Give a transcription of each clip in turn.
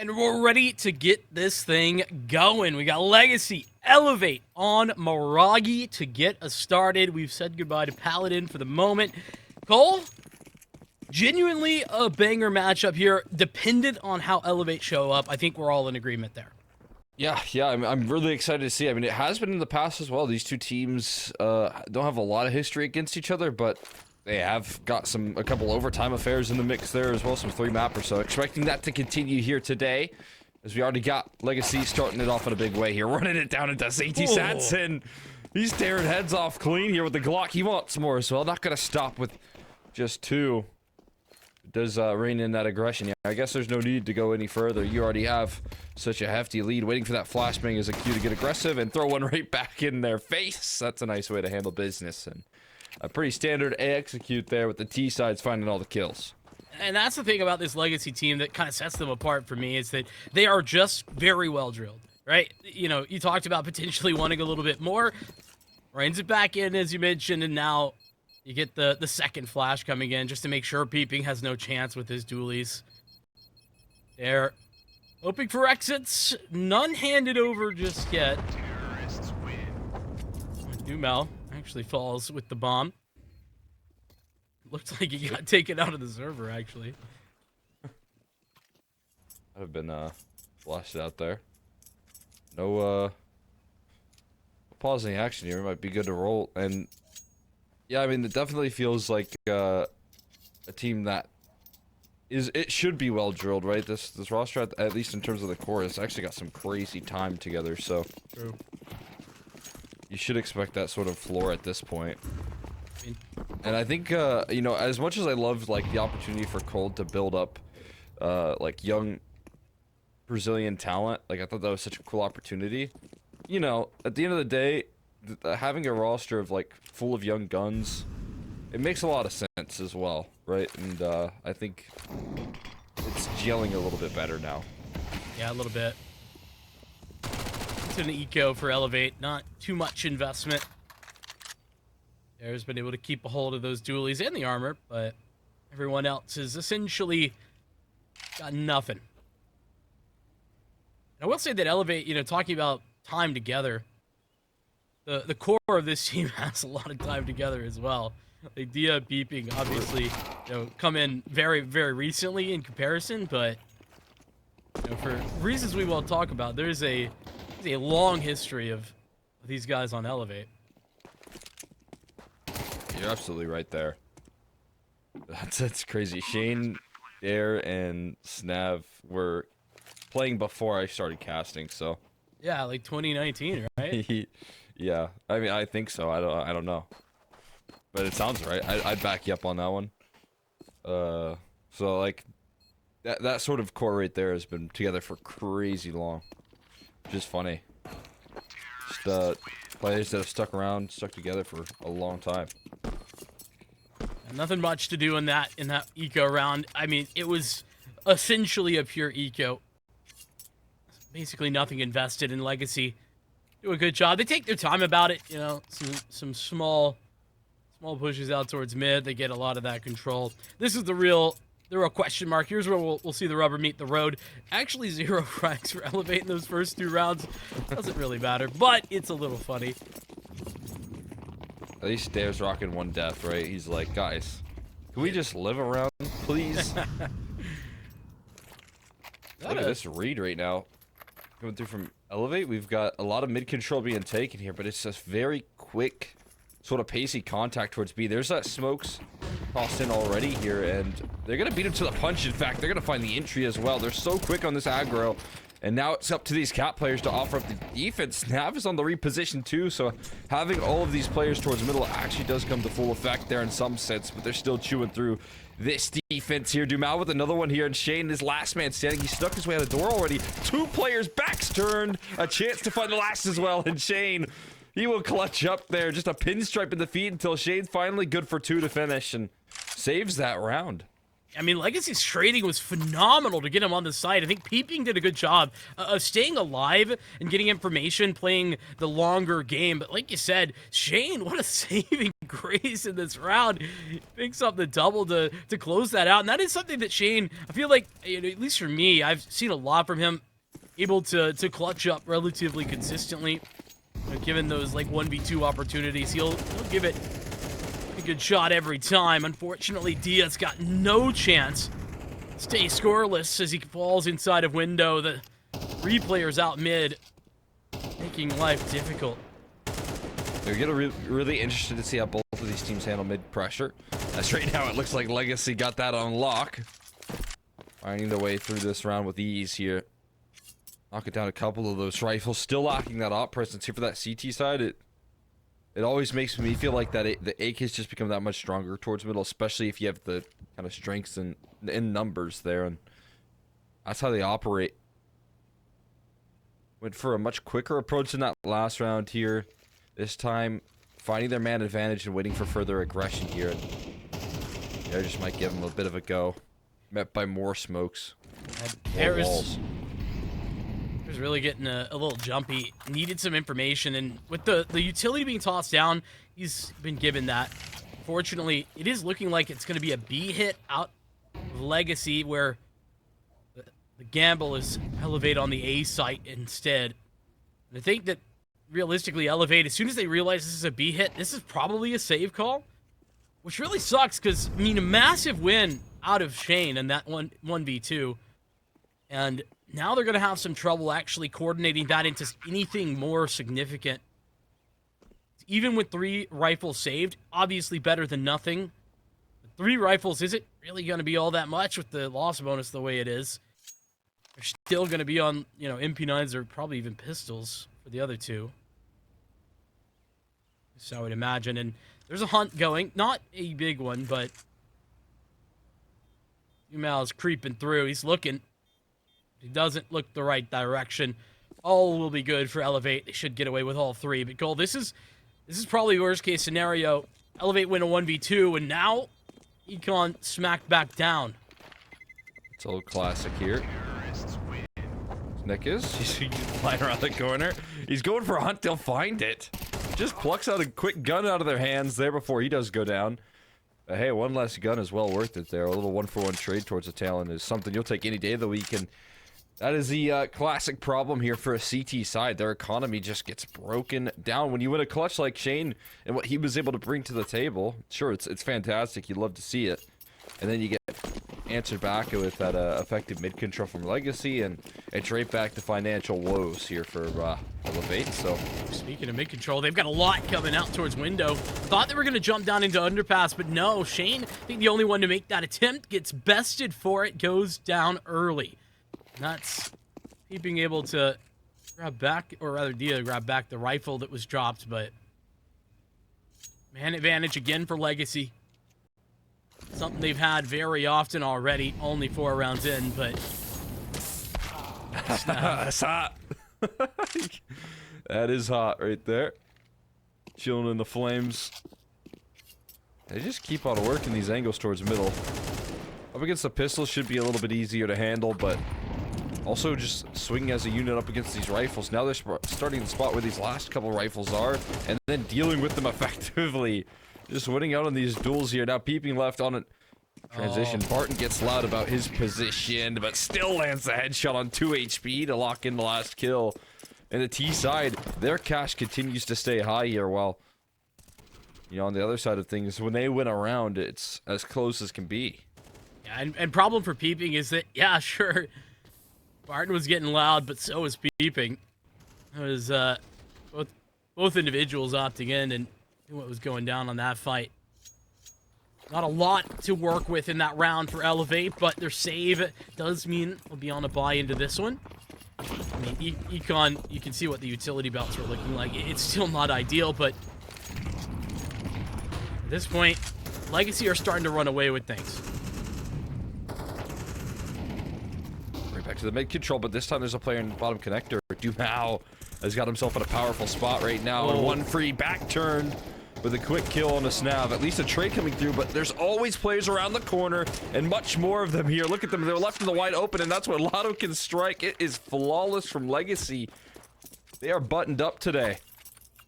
And we're ready to get this thing going. We got Legacy Elevate on Miragi to get us started. We've said goodbye to Paladin for the moment. Cole, genuinely a banger matchup here, dependent on how Elevate show up. I think we're all in agreement there. Yeah, I'm really excited to see. I mean, it has been in the past as well. These two teams don't have a lot of history against each other, but they have got a couple overtime affairs in the mix there as well, some 3-mappers. So expecting that to continue here today, as we already got Legacy starting it off in a big way here, running it down into CCT CS, and he's tearing heads off clean here with the Glock. He wants more as well. Not gonna stop with just 2. Does rein in that aggression. Yeah, I guess there's no need to go any further. You already have such a hefty lead. Waiting for that flashbang as a cue to get aggressive and throw one right back in their face. That's a nice way to handle business, and a pretty standard execute there with the T sides finding all the kills. And that's the thing about this Legacy team that kind of sets them apart for me, is that they are just very well drilled, right? You know, you talked about potentially wanting a little bit more. Reins it back in, as you mentioned, and now you get the second flash coming in just to make sure Peeping has no chance with his dualies. They're hoping for exits. None handed over just yet. Dumel actually falls with the bomb. Looks like he got taken out of the server, actually. I've been blasted out there. No pausing action here. Might be good to roll. And yeah, I mean, it definitely feels like a team that it should be well drilled, right? This roster, at least in terms of the core, has actually got some crazy time together. So True. You should expect that sort of floor at this point. And I think you know, as much as I love like the opportunity for Cold to build up like young Brazilian talent, like I thought that was such a cool opportunity. You know, at the end of the day, having a roster of like full of young guns, it makes a lot of sense as well, right? And I think it's gelling a little bit better now. Yeah, a little bit. It's an eco for Elevate, not too much investment. There's been able to keep a hold of those dualies and the armor, but everyone else has essentially got nothing. And I will say that Elevate, you know, talking about time together, the core of this team has a lot of time together as well. Like Dia Beeping, obviously, you know, come in very, very recently in comparison, but you know, for reasons we won't talk about, there's a long history of these guys on Elevate. You're absolutely right there. That's crazy. Shane, Dare, and Snav were playing before I started casting, so Yeah, like 2019, right? yeah, I mean, I think so. I don't know, but it sounds right. I'd back you up on that one. So like that sort of core right there has been together for crazy long. Just funny. Just players that have stuck together for a long time. Nothing much to do in that eco round. I mean, it was essentially a pure eco. Basically nothing invested in Legacy. Do a good job. They take their time about it, you know, some small pushes out towards mid. They get a lot of that control. This is the real question mark. Here's where we'll see the rubber meet the road. Actually, 0 frags for Elevate in those first 2 rounds. Doesn't really matter, but it's a little funny. At least Dare's rocking 1 death, right? He's like, guys, can we just live around, please? Look at this read right now. Coming through from Elevate, we've got a lot of mid control being taken here, but it's just very quick, sort of pacey contact towards B. There's that smokes tossed in already here, and they're gonna beat him to the punch. In fact, they're gonna find the entry as well. They're so quick on this aggro, and now it's up to these cat players to offer up the defense. Nav is on the reposition too, so having all of these players towards middle actually does come to full effect there in some sense, but they're still chewing through this defense here. Dumal with another one here, and Shane, his last man standing. He stuck his way out of the door already. 2 players, backs turned. A chance to find the last as well, and Shane, he will clutch up there. Just a pinstripe in the feet until Shane's finally good for 2 to finish and saves that round. I mean, Legacy's trading was phenomenal to get him on the side. I think Peeping did a good job of staying alive and getting information, playing the longer game. But like you said, Shane, what a saving grace in this round. He picks up the double to close that out. And that is something that Shane, I feel like, you know, at least for me, I've seen a lot from him, able to clutch up relatively consistently. You know, given those like 1v2 opportunities, he'll give it a good shot every time. Unfortunately, Diaz got no chance. Stay scoreless as he falls inside of window. The three players out mid, making life difficult. They're gonna really interested to see how both of these teams handle mid pressure. As right now, it looks like Legacy got that on lock, finding their way through this round with ease here. Knocking down a couple of those rifles, still lacking that op presence here for that CT side. It always makes me feel like that the AK has just become that much stronger towards middle, especially if you have the kind of strengths in numbers there, and that's how they operate. Went for a much quicker approach in that last round here. This time, finding their man advantage and waiting for further aggression here. And they just might give them a bit of a go. Met by more smokes. More walls. Was really getting a little jumpy, needed some information, and with the utility being tossed down, he's been given that. Fortunately, it is looking like it's going to be a B hit out of Legacy, where the gamble is Elevate on the A site instead. And I think that realistically, Elevate, as soon as they realize this is a B hit, this is probably a save call, which really sucks because, I mean, a massive win out of Shane in that 1v2, and now they're going to have some trouble actually coordinating that into anything more significant. Even with 3 rifles saved, obviously better than nothing. But 3 rifles isn't really going to be all that much with the loss bonus the way it is. They're still going to be on, you know, MP9s or probably even pistols for the other 2. So I would imagine. And there's a hunt going. Not a big one, but Umal's creeping through. He's looking. He doesn't look the right direction. All will be good for Elevate. They should get away with all 3. But Cole, this is probably worst case scenario. Elevate win a 1v2, and now Econ smacked back down. It's old classic here. Nick is. He's flying around the corner. He's going for a hunt. They'll find it. Just plucks out a quick gun out of their hands there before he does go down. Hey, one less gun is well worth it there. A little 1-for-1 trade towards the Talon is something you'll take any day of the week, and that is the classic problem here for a CT side. Their economy just gets broken down when you win a clutch like Shane and what he was able to bring to the table. Sure, it's fantastic. You'd love to see it. And then you get answered back with that effective mid control from Legacy, and it's right back to financial woes here for Elevate. So, speaking of mid control, they've got a lot coming out towards window. Thought they were going to jump down into underpass, but no. Shane, I think the only one to make that attempt, gets bested for it, goes down early. That's he being able to grab back, or rather Dia grab back the rifle that was dropped, but man advantage again for Legacy. Something they've had very often already, only 4 rounds in, but that's hot. That is hot right there. Chilling in the flames. They just keep on working these angles towards middle. Up against the pistol should be a little bit easier to handle, but also just swinging as a unit up against these rifles. Now they're starting to spot where these last couple rifles are, and then dealing with them effectively. Just winning out on these duels here. Now Peeping left on it. Transition. Barton gets loud about his position, but still lands the headshot on 2 HP to lock in the last kill. And the T side, their cash continues to stay high here, while, you know, on the other side of things, when they win a round, it's as close as can be. Yeah, and problem for Peeping is that, yeah, sure, Barton was getting loud, but so was Peeping. It was both individuals opting in and what was going down on that fight. Not a lot to work with in that round for Elevate, but their save does mean we'll be on a buy into this one. I mean, Econ, you can see what the utility belts are looking like. It's still not ideal, but at this point, Legacy are starting to run away with things. Right back to the mid control, but this time there's a player in the bottom connector. Dumao has got himself in a powerful spot right now, and one free back turn. with a quick kill on a snap. At least a trade coming through, but there's always players around the corner and much more of them here. Look at them. They're left in the wide open, and that's where Lotto can strike. It is flawless from Legacy. They are buttoned up today.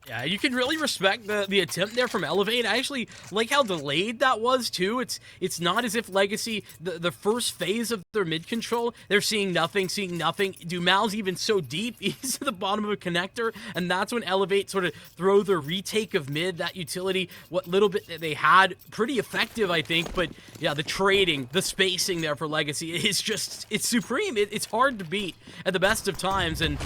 Yeah, you can really respect the attempt there from Elevate. I actually like how delayed that was, too. It's not as if Legacy, the first phase of their mid control, they're seeing nothing. Dumal's even so deep, he's at the bottom of a connector, and that's when Elevate sort of throw their retake of mid, that utility, what little bit that they had, pretty effective, I think. But yeah, the trading, the spacing there for Legacy is just, it's supreme. It's hard to beat at the best of times, and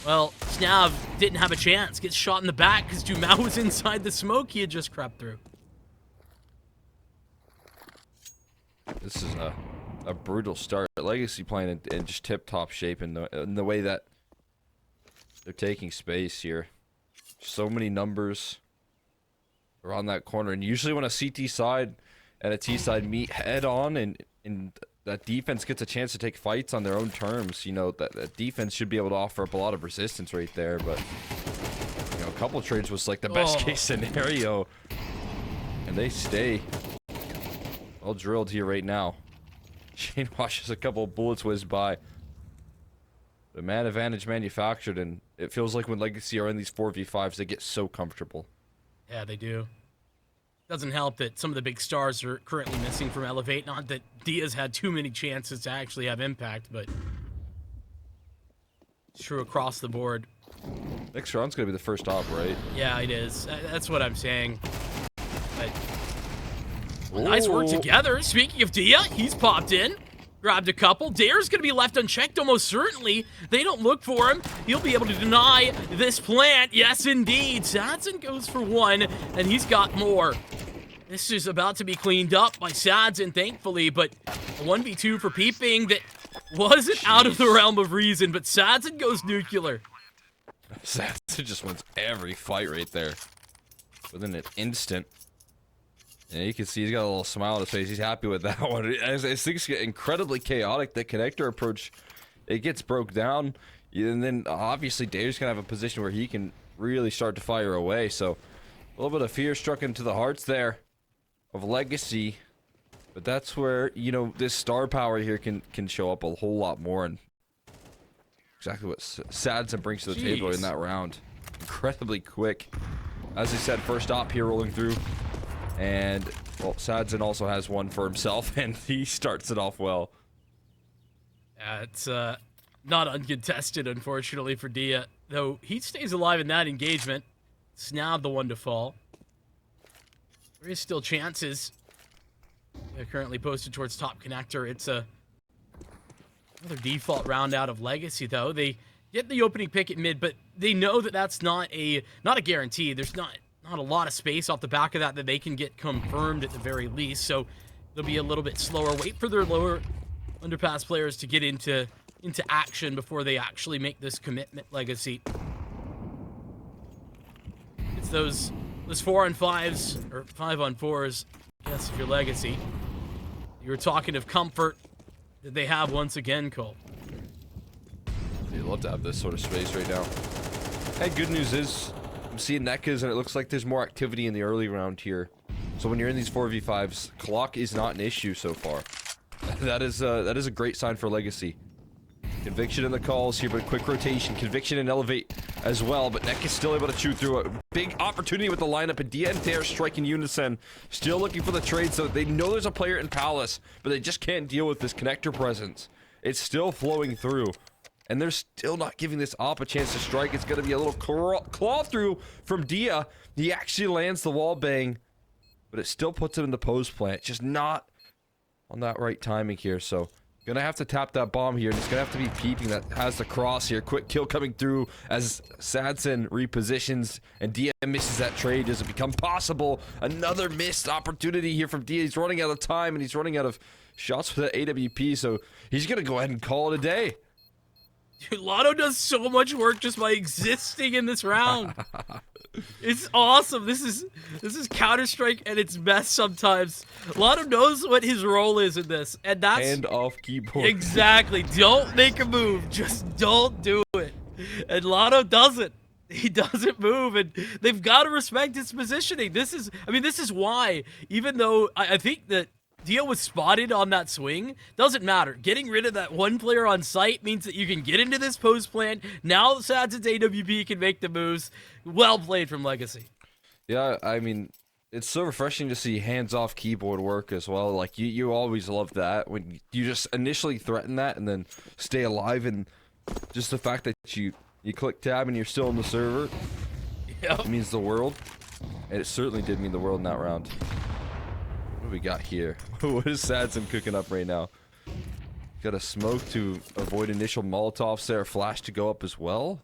well, Snav didn't have a chance. Gets shot in the back because Dumal was inside the smoke he had just crept through. This is a brutal start. Legacy playing in just tip-top shape in the way that they're taking space here. So many numbers around that corner. And usually when a CT side and a T side meet head-on and that defense gets a chance to take fights on their own terms, you know, that defense should be able to offer up a lot of resistance right there, but, you know, a couple of trades was like the best case scenario, and they stay well drilled here right now. Shane watches a couple of bullets whiz by. The man advantage manufactured, and it feels like when Legacy are in these 4v5s, they get so comfortable. Yeah, they do. Doesn't help that some of the big stars are currently missing from Elevate. Not that Diaz had too many chances to actually have impact, but it's true across the board. Next round's gonna be the first op, right? Yeah, it is. That's what I'm saying. But nice work together. Speaking of Dia, he's popped in, grabbed a couple. Dare's gonna be left unchecked almost certainly. They don't look for him. He'll be able to deny this plant. Yes, indeed. Sadson goes for one, and he's got more. This is about to be cleaned up by Sadson, thankfully, but a 1v2 for Peeping that wasn't out of the realm of reason, but Sadson goes nuclear. Sadson just wins every fight right there within an instant. And you can see he's got a little smile on his face. He's happy with that one. As things get incredibly chaotic, the connector approach, it gets broke down. And then obviously Dave's going to have a position where he can really start to fire away. So a little bit of fear struck into the hearts there of Legacy. But that's where, you know, this star power here can show up a whole lot more. And exactly what Sadson brings to the table in that round. Incredibly quick. As I said, first op here rolling through. And, well, Sadson also has one for himself, and he starts it off well. Yeah, it's not uncontested, unfortunately, for Dia. Though he stays alive in that engagement. Snav the one to fall. There is still chances. They're currently posted towards top connector. It's another default round out of Legacy, though. They get the opening pick at mid, but they know that that's not a guarantee. There's not a lot of space off the back of that they can get confirmed at the very least. So they'll be a little bit slower. Wait for their lower underpass players to get into action before they actually make this commitment, Legacy. It's those 4-on-5s or 5-on-4s. Yes, if you're Legacy. You were talking of comfort that they have once again, Cole. You'd love to have this sort of space right now. Hey, good news is I'm seeing NECAs, and it looks like there's more activity in the early round here. So when you're in these 4v5s, clock is not an issue so far. That is a great sign for Legacy. Conviction in the calls here, but quick rotation. Conviction and Elevate as well, but NEC is still able to chew through a big opportunity with the lineup, and Dia and Dare strike in unison. Still looking for the trade, so they know there's a player in Palace, but they just can't deal with this connector presence. It's still flowing through, and they're still not giving this op a chance to strike. It's going to be a little claw through from Dia. He actually lands the wall bang, but it still puts him in the post plant. Just not on that right timing here, so gonna have to tap that bomb here, and it's gonna have to be Peeping that has the cross here. Quick kill coming through as Sadson repositions, and Dia misses that trade. Does it become possible? Another missed opportunity here from Dia. He's running out of time, and he's running out of shots for that AWP, so he's gonna go ahead and call it a day. Dude, Lotto does so much work just by existing in this round. It's awesome. This is Counter-Strike at its best sometimes. Lotto knows what his role is in this, and that's hand off keyboard. Exactly. Don't make a move. Just don't do it. And Lotto does it. He doesn't move, and they've got to respect his positioning. I mean, this is why, even though I think that Dio was spotted on that swing, doesn't matter. Getting rid of that one player on site means that you can get into this post plant. Now Sads and AWP can make the moves. Well played from Legacy. Yeah, I mean, it's so refreshing to see hands-off keyboard work as well. Like, you always love that when you just initially threaten that and then stay alive, and just the fact that you click tab and you're still in the server, Yep. it means the world. And it certainly did mean the world in that round. What do we got here? What is Sadson cooking up right now? Got a smoke to avoid initial Molotovs there, flash to go up as well.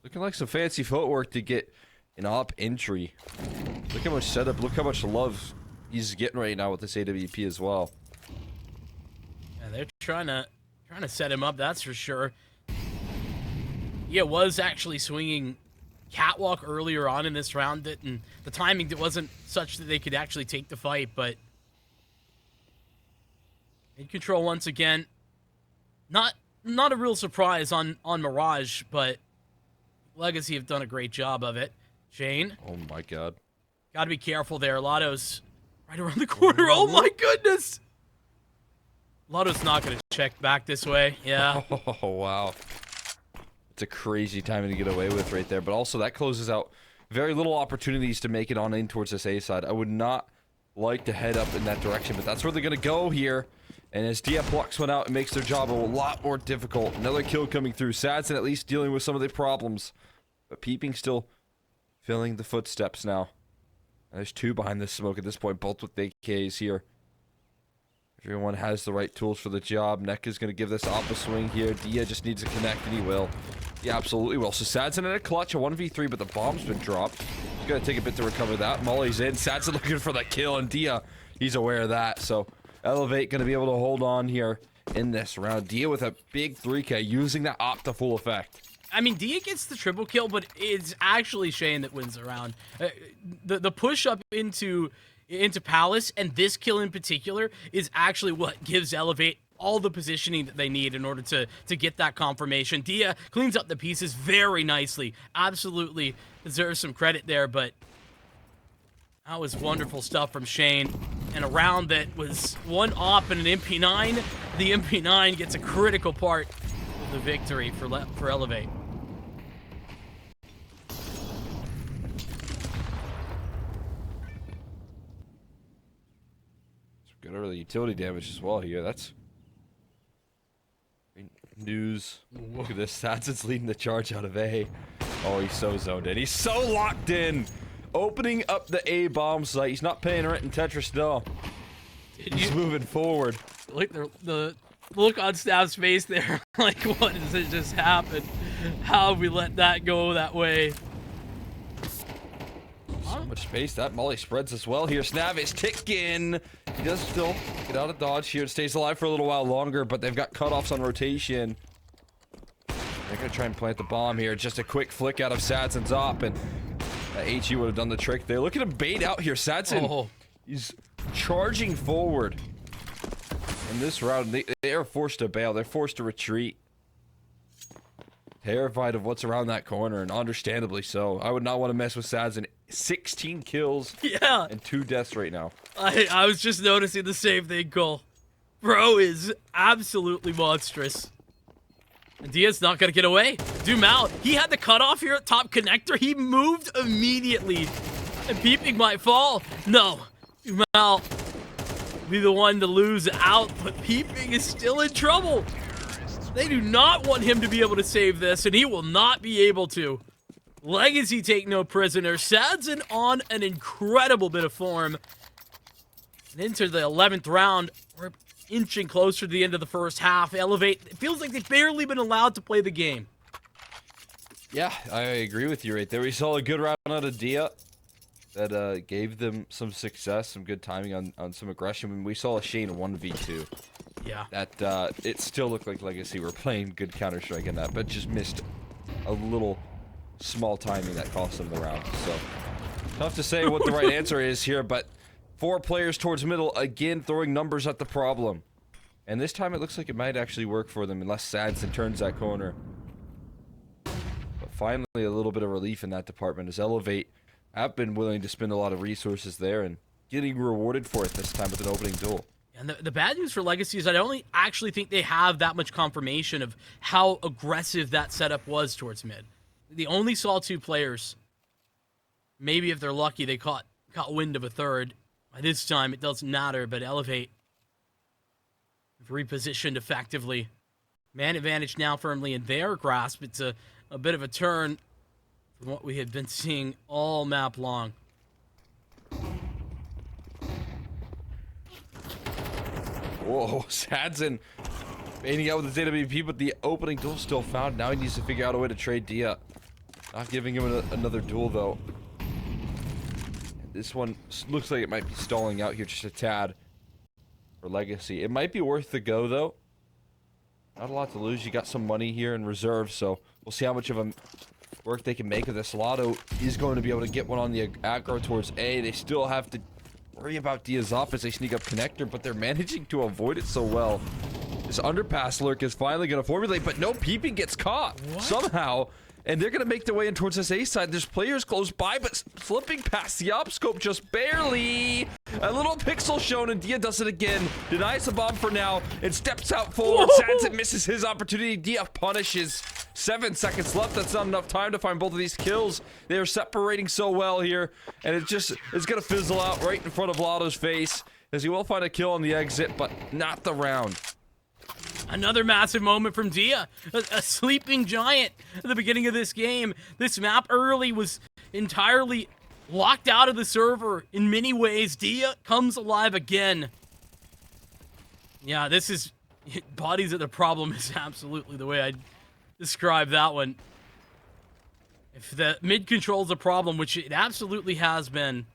Looking like some fancy footwork to get an op entry. Look how much setup, look how much love he's getting right now with this AWP as well. Yeah, they're trying to set him up, that's for sure. Yeah, was actually swinging catwalk earlier on in this round, and the timing wasn't such that they could actually take the fight, but in control once again. Not a real surprise on Mirage, but Legacy have done a great job of it. Shane. Oh my god. Gotta be careful there. Lotto's right around the corner. Oh my goodness! Lotto's not gonna check back this way. Yeah. Oh wow. It's a crazy timing to get away with right there, but also that closes out very little opportunities to make it on in towards this A side. I would not like to head up in that direction, but that's where they're gonna go here. And as DF blocks one out, it makes their job a lot more difficult. Another kill coming through. Sadson at least dealing with some of the problems, but Peeping still filling the footsteps now. There's two behind this smoke at this point, both with AKs here. Everyone has the right tools for the job. Neck is going to give this op a swing here. Dia just needs to connect, and he will. He absolutely will. So Sadson in a clutch, a 1v3, but the bomb's been dropped. He's going to take a bit to recover that. Molly's in. Sadson looking for the kill, and Dia, he's aware of that. So Elevate going to be able to hold on here in this round. Dia with a big 3K, using that op to full effect. I mean, Dia gets the triple kill, but it's actually Shane that wins the round. The push up into Palace, and this kill in particular, is actually what gives Elevate all the positioning that they need in order to get that confirmation. Dia cleans up the pieces very nicely. Absolutely deserves some credit there, but that was wonderful stuff from Shane. And a round that was one op and an MP9. The MP9 gets a critical part of the victory for Elevate. Good early utility damage as well here. That's news. Look at this. Sadson's leading the charge out of A. Oh, he's so zoned in. He's so locked in. Opening up the A bomb site. He's not paying rent in Tetris, no. He's moving forward. Like the look on Stav's face there. Like, what does it just happen? How have we let that go that way? So much space. That Molly spreads as well here. Snav is ticking. He does still get out of dodge here. Stays alive for a little while longer, but they've got cutoffs on rotation. They're going to try and plant the bomb here. Just a quick flick out of Sadson's op, and HE would have done the trick there. Look at him bait out here. Sadson, he's charging forward. In this round, they are forced to bail. They're forced to retreat. Terrified of what's around that corner, and understandably so. I would not want to mess with Sadson. 16 kills and 2 deaths right now. I was just noticing the same thing, Cole. Bro is absolutely monstrous. And Dia's not going to get away. Dumal, he had the cutoff here at top connector. He moved immediately. And Peeping might fall. No. Dumal be the one to lose out, but Peeping is still in trouble. They do not want him to be able to save this, and he will not be able to. Legacy take no prisoner. Sadson on an incredible bit of form. And into the 11th round, we're inching closer to the end of the first half. Elevate, it feels like they've barely been allowed to play the game. Yeah, I agree with you right there. We saw a good round out of Dia that gave them some success, some good timing on some aggression. And we saw a Shane 1v2. Yeah. That it still looked like Legacy were playing good Counter-Strike in that, but just missed a little small timing that cost them the round. So tough to say what the right answer is here, but 4 players towards middle, again throwing numbers at the problem. And this time it looks like it might actually work for them unless Sadson turns that corner. But finally a little bit of relief in that department, as Elevate have been willing to spend a lot of resources there and getting rewarded for it this time with an opening duel. And the bad news for Legacy is I don't actually think they have that much confirmation of how aggressive that setup was towards mid. They only saw 2 players. Maybe if they're lucky, they caught wind of a third. By this time, it doesn't matter, but Elevate have repositioned effectively. Man advantage now firmly in their grasp. It's a bit of a turn from what we had been seeing all map long. Whoa, Sadson baiting out with his AWP, but the opening duel still found. Now he needs to figure out a way to trade Dia. Not giving him another duel, though. This one looks like it might be stalling out here just a tad for Legacy. It might be worth the go, though. Not a lot to lose. You got some money here in reserve, so we'll see how much of a work they can make of this. Lotto is going to be able to get one on the aggro towards A. They still have to worry about Dia's off as they sneak up connector, but they're managing to avoid it so well. This underpass lurk is finally going to formulate, but no, peeping gets caught somehow. And they're going to make their way in towards this A side. There's players close by, but slipping past the op scope just barely. A little pixel shown, and Dia does it again. Denies the bomb for now and steps out forward. Sansa misses his opportunity. Dia punishes. 7 seconds left. That's not enough time to find both of these kills. They are separating so well here, and it's going to fizzle out right in front of Lotto's face, as he will find a kill on the exit, but not the round. Another massive moment from Dia, a sleeping giant at the beginning of this game. This map early was entirely locked out of the server in many ways. Dia comes alive again. Yeah, this is bodies of the problem is absolutely the way I describe that one. If the mid control's a problem, which it absolutely has been,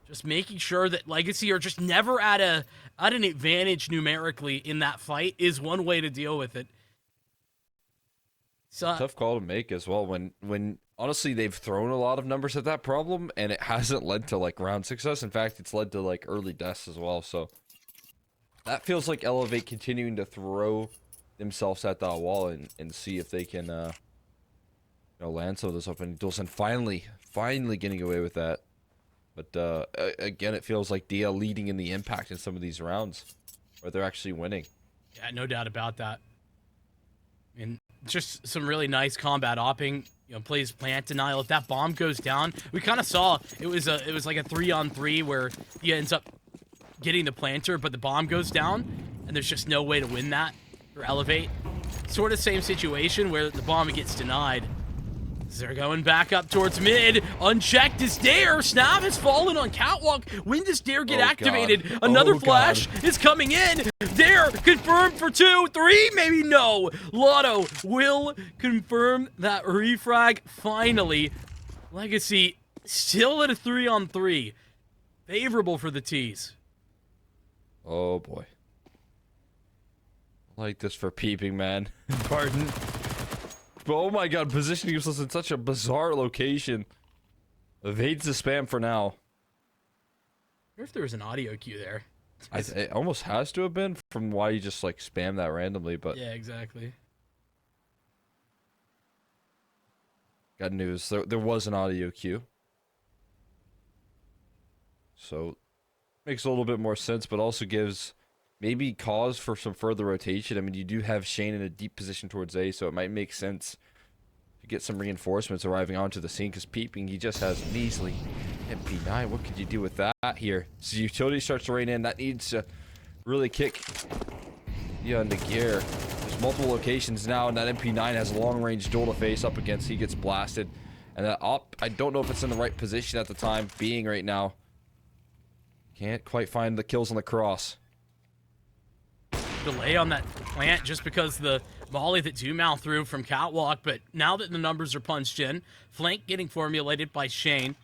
just making sure that Legacy are just never at an advantage numerically in that fight is one way to deal with it. So, tough call to make as well when honestly they've thrown a lot of numbers at that problem and it hasn't led to like round success. In fact, it's led to like early deaths as well. So that feels like Elevate continuing to throw themselves at that wall and see if they can land some of those open duels, and finally getting away with that. But again, it feels like Dia leading in the impact in some of these rounds where they're actually winning. Yeah, no doubt about that. And just some really nice combat opping. Plays plant denial. If that bomb goes down, we kind of saw it was like a 3-on-3 where Dia ends up getting the planter, but the bomb goes down, and there's just no way to win that or Elevate. Sort of same situation where the bomb gets denied. They're going back up towards mid. Unchecked is Dare. Snap has fallen on Catwalk. When does Dare get activated? God. Another flash is coming in. Dare confirmed for 2, 3, maybe no. Lotto will confirm that refrag finally. Legacy still at a 3-on-3. Favorable for the T's. Oh boy. I like this for peeping, man. Pardon. But oh my god, positioning yourself in such a bizarre location. Evades the spam for now. I wonder if there was an audio cue there. It almost has to have been from why you just like spam that randomly, but yeah, exactly. Got news. There was an audio cue. So makes a little bit more sense, but also gives maybe cause for some further rotation. I mean, you do have Shane in a deep position towards A, so it might make sense to get some reinforcements arriving onto the scene, because peeping, he just has measly MP9. What could you do with that here? So utility starts to rain in. That needs to really kick into gear. There's multiple locations now, and that MP9 has a long-range duel to face up against. He gets blasted. And that op, I don't know if it's in the right position at the time being right now. Can't quite find the kills on the cross. Delay on that plant just because the volley that Zumal threw from Catwalk, but now that the numbers are punched in, flank getting formulated by Shane,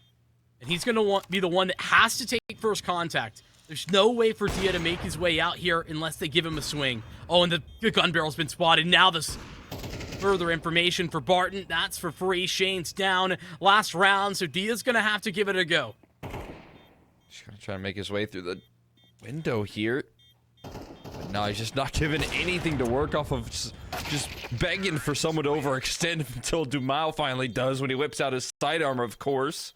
and he's going to be the one that has to take first contact. There's no way for Dia to make his way out here unless they give him a swing. Oh, and the gun barrel's been spotted. Now this further information for Barton. That's for free. Shane's down. Last round, so Dia's going to have to give it a go. Just going to try to make his way through the window here. No, he's just not given anything to work off of. Just begging for someone to overextend until Dumal finally does when he whips out his sidearm, of course.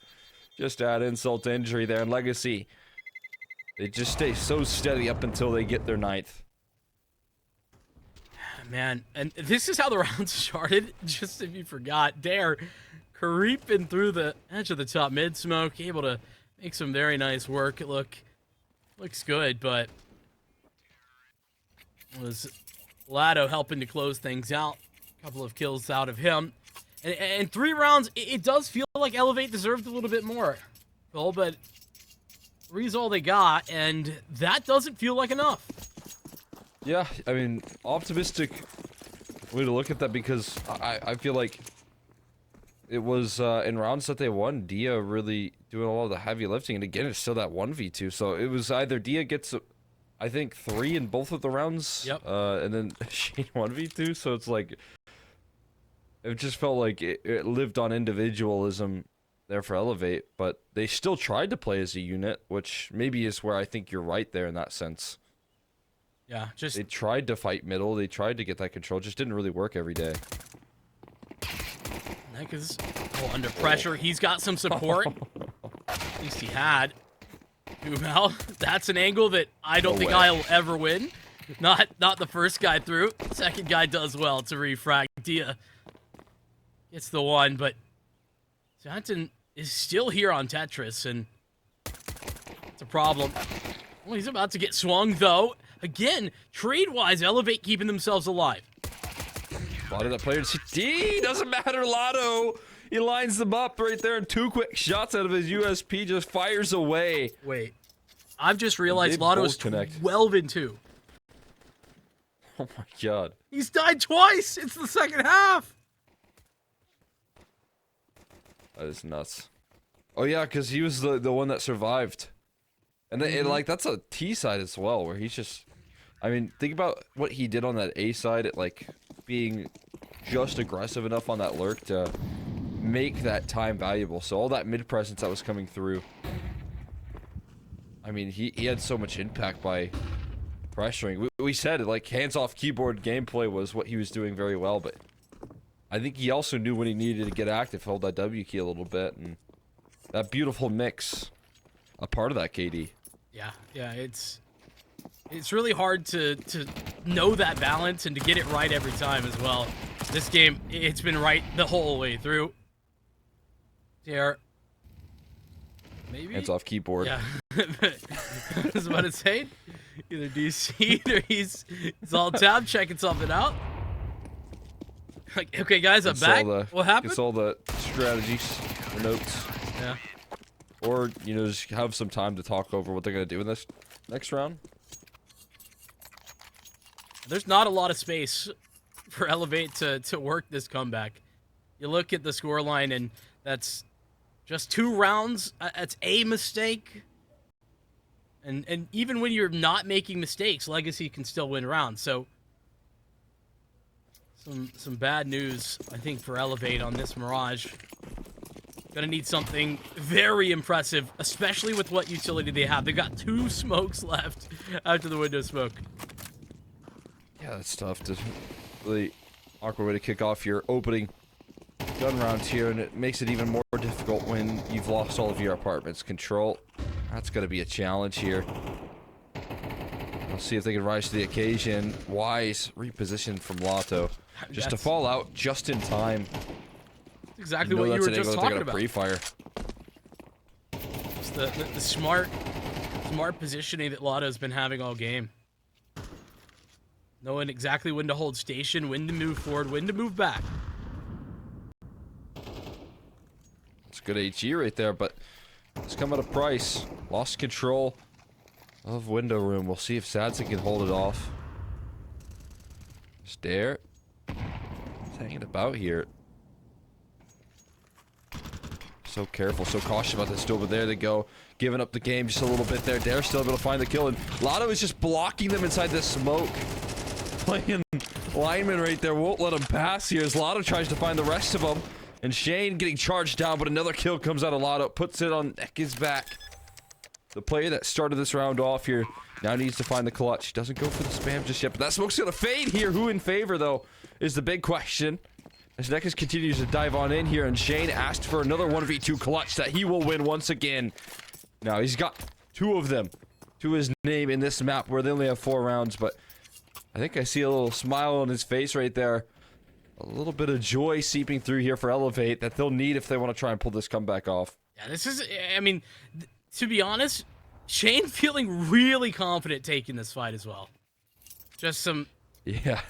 Just to add insult to injury there. And Legacy, they just stay so steady up until they get their 9th. Man, and this is how the round started. Just if you forgot, Dare creeping through the edge of the top mid smoke, able to make some very nice work. It looks good, but was Lado helping to close things out. A couple of kills out of him, and 3 rounds. It does feel like Elevate deserved a little bit more, Cole, but 3's all they got, and that doesn't feel like enough. Yeah, I mean, optimistic way to look at that, because I feel like it was in rounds that they won, Dia really doing a lot of the heavy lifting, and again, it's still that 1v2, so it was either Dia gets, I think, 3 in both of the rounds, yep. And then Shane 1v2, so it's like, it just felt like it lived on individualism there for Elevate, but they still tried to play as a unit, which maybe is where I think you're right there in that sense. Yeah, just... They tried to fight middle, they tried to get that control, just didn't really work every day. Neck is under pressure. He's got some support. At least he had. Dumal, that's an angle that I don't think I'll ever win. Not the first guy through. Second guy does well to refrag. Dia gets the one, but Johnson is still here on Tetris, and it's a problem. Well, he's about to get swung, though. Again, trade-wise, Elevate keeping themselves alive. A lot of that player CT, doesn't matter, Lotto. He lines them up right there, and 2 quick shots out of his USP, just fires away. Wait, I've just realized Lotto's 12-2. Oh my god. He's died twice. It's the second half. That is nuts. Oh yeah, because he was the one that survived. And then, like, that's a T side as well, where he's just... I mean, think about what he did on that A side, at, like, being just aggressive enough on that lurk to make that time valuable. So all that mid presence that was coming through, I mean, he had so much impact by pressuring. We said, like, hands-off keyboard gameplay was what he was doing very well, but I think he also knew when he needed to get active, hold that W key a little bit, and that beautiful mix, a part of that, KD. Yeah, it's really hard to know that balance and to get it right every time as well. This game, it's been right the whole way through. There, maybe hands off keyboard. Yeah, I was about to say, either DC, either he's all tabbed checking something out. Like, okay, guys, I'm back. What happened? It's all the strategies, the notes. Yeah. Or, you know, just have some time to talk over what they're going to do in this next round. There's not a lot of space for Elevate to work this comeback. You look at the scoreline, and that's just 2 rounds. That's a mistake. And even when you're not making mistakes, Legacy can still win rounds. So some bad news, I think, for Elevate on this Mirage. Gonna need something very impressive, especially with what utility they have. They've got 2 smokes left after the window smoke. Yeah, that's tough. To really awkward way to kick off your opening gun rounds here, and it makes it even more difficult when you've lost all of your apartments. Control, that's gonna be a challenge here. We'll see if they can rise to the occasion. Wise reposition from Lotto, just to fall out just in time. Exactly what you were just talking about. Pre-fire. It's the smart positioning that Lotto's been having all game. Knowing exactly when to hold station, when to move forward, when to move back. It's good HE right there, but it's come at a price. Lost control of window room. We'll see if Sadson can hold it off. Stare. It's hanging about here. So careful, so cautious about this duel, but there they go. Giving up the game just a little bit there. Dare's still able to find the kill, and Lotto is just blocking them inside this smoke. Playing lineman right there, won't let him pass here as Lotto tries to find the rest of them. And Shane getting charged down, but another kill comes out of Lotto, puts it on Ek's back. the player that started this round off here, now needs to find the clutch. Doesn't go for the spam just yet, but that smoke's gonna fade here. Who in favor, though, is the big question. As Nekus continues to dive on in here, and Shane asked for another 1v2 clutch that he will win once again. Now, he's got 2 of them to his name in this map where they only have 4 rounds, but I think I see a little smile on his face right there. A little bit of joy seeping through here for Elevate that they'll need if they want to try and pull this comeback off. Yeah, this is, I mean, to be honest, Shane feeling really confident taking this fight as well. Just some... Yeah,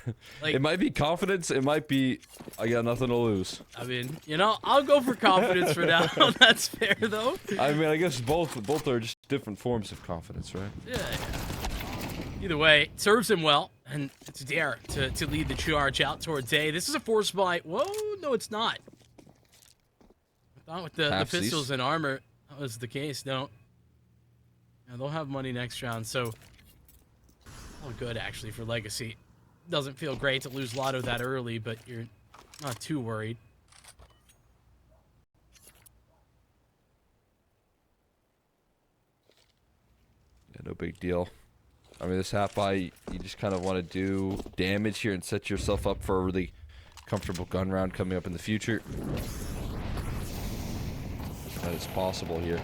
like, it might be confidence, it might be, I got nothing to lose. I mean, you know, I'll go for confidence for now. That's fair, though. I mean, I guess both are just different forms of confidence, right? Yeah. Either way, it serves him well, and it's Dare to lead the charge out towards A. This is a force buy. Whoa, no, it's not. I thought with the pistols and armor, that was the case. No. Yeah, they'll have money next round, so... Oh, good, actually, for Legacy. Doesn't feel great to lose Lotto that early, but you're not too worried. Yeah, no big deal. I mean, this half buy, you just kind of want to do damage here and set yourself up for a really comfortable gun round coming up in the future. That is possible here.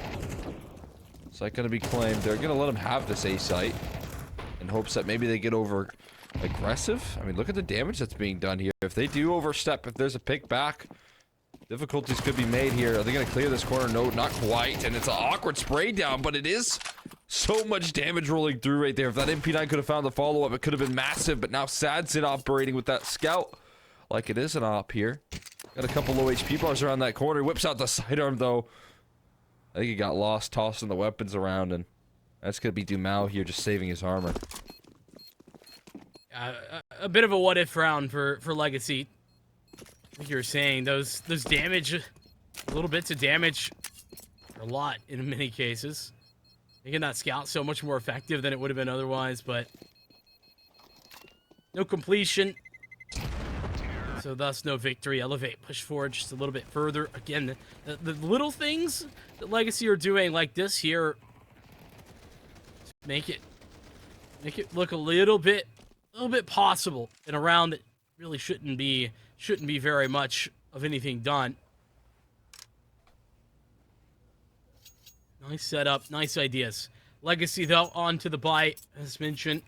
Site going to be claimed. They're going to let him have this A site in hopes that maybe they get over aggressive. I mean, look at the damage that's being done here. If they do overstep, if there's a pick back, difficulties could be made here. Are they going to clear this corner? No, not quite. And it's an awkward spray down, but it is so much damage rolling through right there. If that MP9 could have found the follow-up, it could have been massive. But now Sadson operating with that scout like it is an op here. Got a couple low HP bars around that corner. Whips out the sidearm, though. I think he got lost tossing the weapons around, and that's going to be Dumao here just saving his armor. A bit of a what-if round for Legacy. Like you were saying, those damage, little bits of damage, a lot in many cases. Making that scout so much more effective than it would have been otherwise, but no completion. So thus no victory. Elevate, push forward just a little bit further. Again, the little things that Legacy are doing like this here make it look a little bit possible in a round that really shouldn't be very much of anything done. Nice setup, nice ideas. Legacy though on to the buy as mentioned.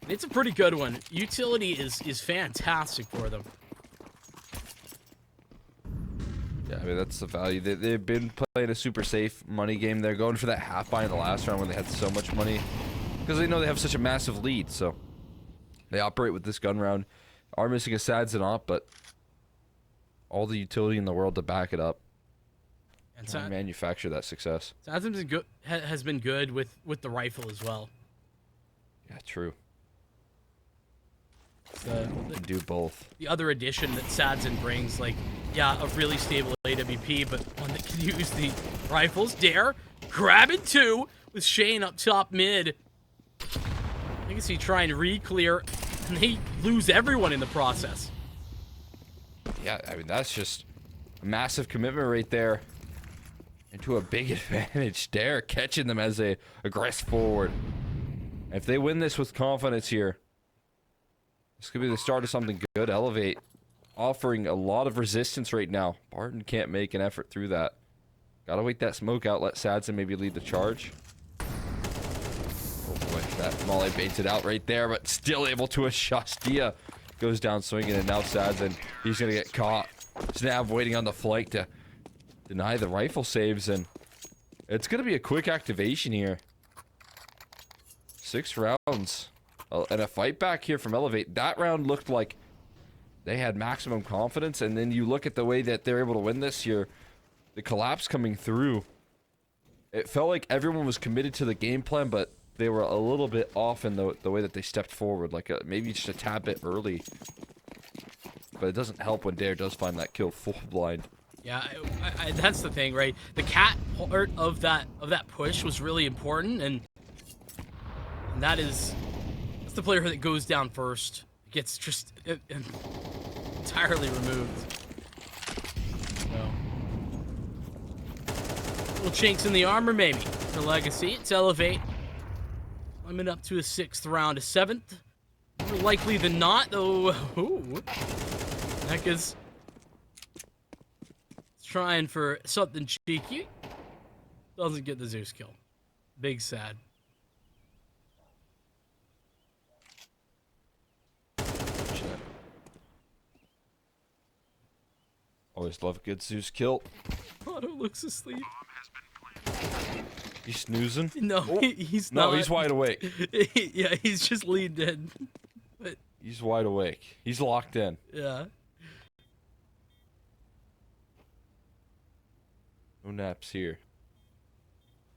It's a pretty good one. Utility is fantastic for them. Yeah, I mean, that's the value. They've been playing a super safe money game. They're going for that half buy in the last round when they had so much money. Because they know they have such a massive lead, so they operate with this gun round. Are missing a Sads and op, but all the utility in the world to back it up. And manufacture that success. Sads has been good with the rifle as well. Yeah, true. Do both. The other addition that Sadson brings, like, yeah, a really stable AWP, but one that can use the rifles. Dare, grabbing 2 with Shane up top mid. You can see trying to re-clear, and they lose everyone in the process. Yeah, I mean, that's just a massive commitment right there into a big advantage. Dare catching them as they aggress forward. If they win this with confidence here, this could be the start of something good. Elevate offering a lot of resistance right now. Barton can't make an effort through that. Gotta wait that smoke out, let Sadson maybe lead the charge. Oh boy, that Molly baits it out right there, but still able to adjust. Dia goes down swinging, and now Sadson, he's gonna get caught. Snav waiting on the flank to deny the rifle saves, and it's gonna be a quick activation here. 6 rounds. And a fight back here from Elevate. That round looked like they had maximum confidence, and then you look at the way that they're able to win this here, the collapse coming through. It felt like everyone was committed to the game plan, but they were a little bit off in the way that they stepped forward, like maybe just a tad bit early. But it doesn't help when Dare does find that kill full blind. Yeah, that's the thing, right? The cat part of that push was really important, and that's the player that goes down first. Gets just entirely removed. So, little chinks in the armor, maybe. for Legacy. It's Elevate. Climbing up to a 6th round, a 7th. More likely than not, though. Ooh. Heck is trying for something cheeky. Doesn't get the Zeus kill. Big sad. Always love a good Zeus kill. Otto looks asleep. He's snoozing? No, Oh. he's not. No, he's wide awake. Yeah, he's just leaned in. But He's wide awake. He's locked in. yeah. No naps here.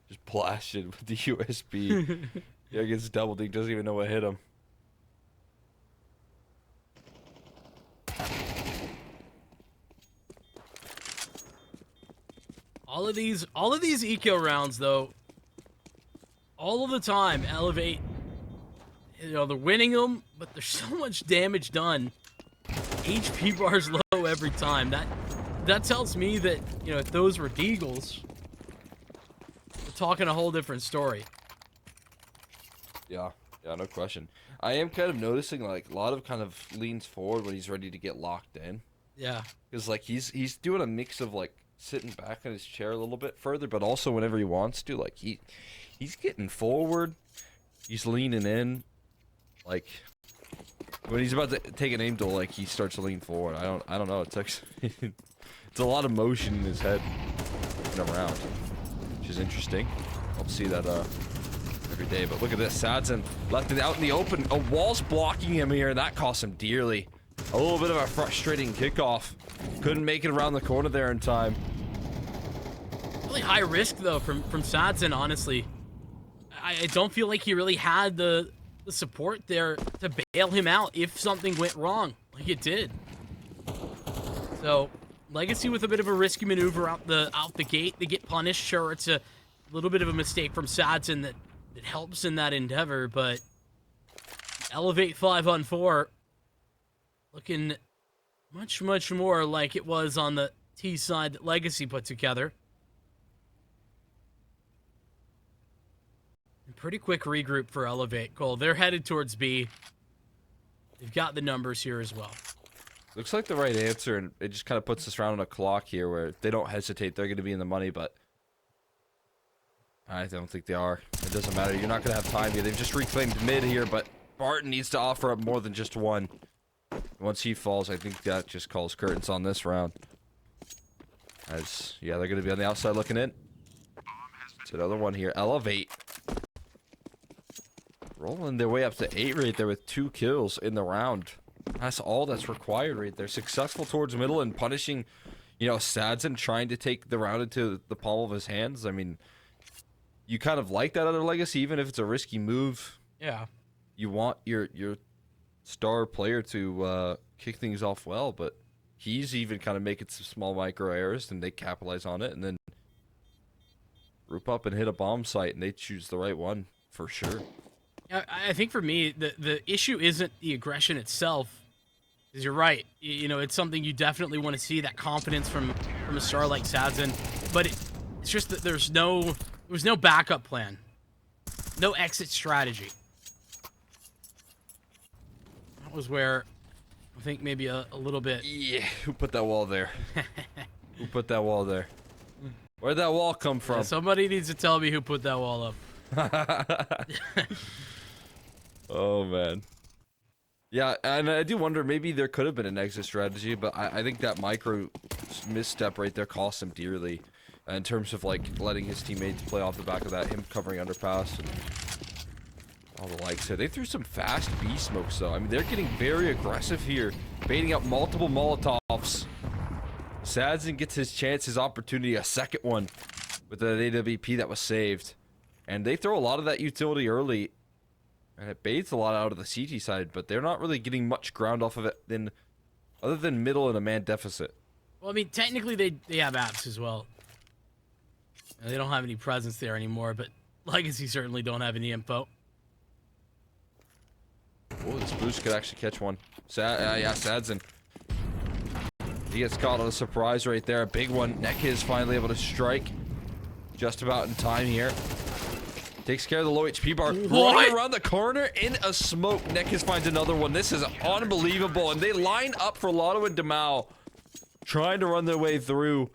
Just blasted with the USB. Yeah, gets double dink, doesn't even know what hit him. All of these eco rounds, though, all of the time, Elevate, you know, they're winning them, but there's so much damage done. HP bar's low every time. That tells me that, you know, if those were Deagles, we're talking a whole different story. Yeah, no question. I am kind of noticing, like, a lot of kind of leans forward when he's ready to get locked in. Yeah. Because, like, he's doing a mix of, like, sitting back in his chair a little bit further, but also whenever he wants to, like, he's getting forward. He's leaning in. Like, when he's about to take an aim duel, like, he starts to lean forward. I don't know. It's actually it's a lot of motion in his head and around, which is interesting. I'll see that every day. But look at this, Sadson left it out in the open. A wall's blocking him here, and that cost him dearly. A little bit of a frustrating kickoff. Couldn't make it around the corner there in time. Really high risk, though, from Sadson, honestly. I don't feel like he really had the support there to bail him out if something went wrong, like it did. So, Legacy with a bit of a risky maneuver out the gate. They get punished. Sure, it's a little bit of a mistake from Sadson that helps in that endeavor, but Elevate 5-on-4 looking much more like it was on the T side that Legacy put together. And pretty quick regroup for Elevate. Cole, they're headed towards B. They've got the numbers here as well. Looks like the right answer, and it just kind of puts us around on a clock here where if they don't hesitate, they're going to be in the money, but I don't think they are. It doesn't matter. You're not going to have time here. They've just reclaimed mid here, but Barton needs to offer up more than just one. Once he falls, I think that just calls curtains on this round. As, yeah, they're going to be on the outside looking in. It's another one here. Elevate. Rolling their way up to 8 right there with 2 kills in the round. That's all that's required right there. Successful towards middle and punishing, you know, Sadson trying to take the round into the palm of his hands. I mean, you kind of like that other Legacy, even if it's a risky move. Yeah. You want your star player to kick things off well, but he's even kind of making some small micro errors, and they capitalize on it, and then group up and hit a bomb site, and they choose the right one for sure. I think for me, the issue isn't the aggression itself, because you're right. You know, it's something you definitely want to see, that confidence from a star like Sadson, but it's just that there was no backup plan, no exit strategy. That was where I think maybe a little bit. Yeah, who put that wall there? Who put that wall there? Where'd that wall come from? Yeah, somebody needs to tell me who put that wall up. Oh, man. Yeah, and I do wonder, maybe there could have been an exit strategy, but I think that micro misstep right there cost him dearly in terms of, like, letting his teammates play off the back of that, him covering underpass and all the likes here. They threw some fast B smokes, though. I mean, they're getting very aggressive here, baiting out multiple Molotovs. Sadson gets his chance, his opportunity, a second one with an AWP that was saved. And they throw a lot of that utility early, and it baits a lot out of the CT side, but they're not really getting much ground off of it other than middle and a man deficit. Well, I mean, technically they have apps as well. They don't have any presence there anymore, but Legacy certainly don't have any info. Oh, this boost could actually catch one. Yeah, Sadson. He gets caught on a surprise right there. A big one. Neck is finally able to strike just about in time here. Takes care of the low HP bar. What? Running around the corner in a smoke. Nekis finds another one. This is unbelievable. And they line up for Lotto and Demao, trying to run their way through.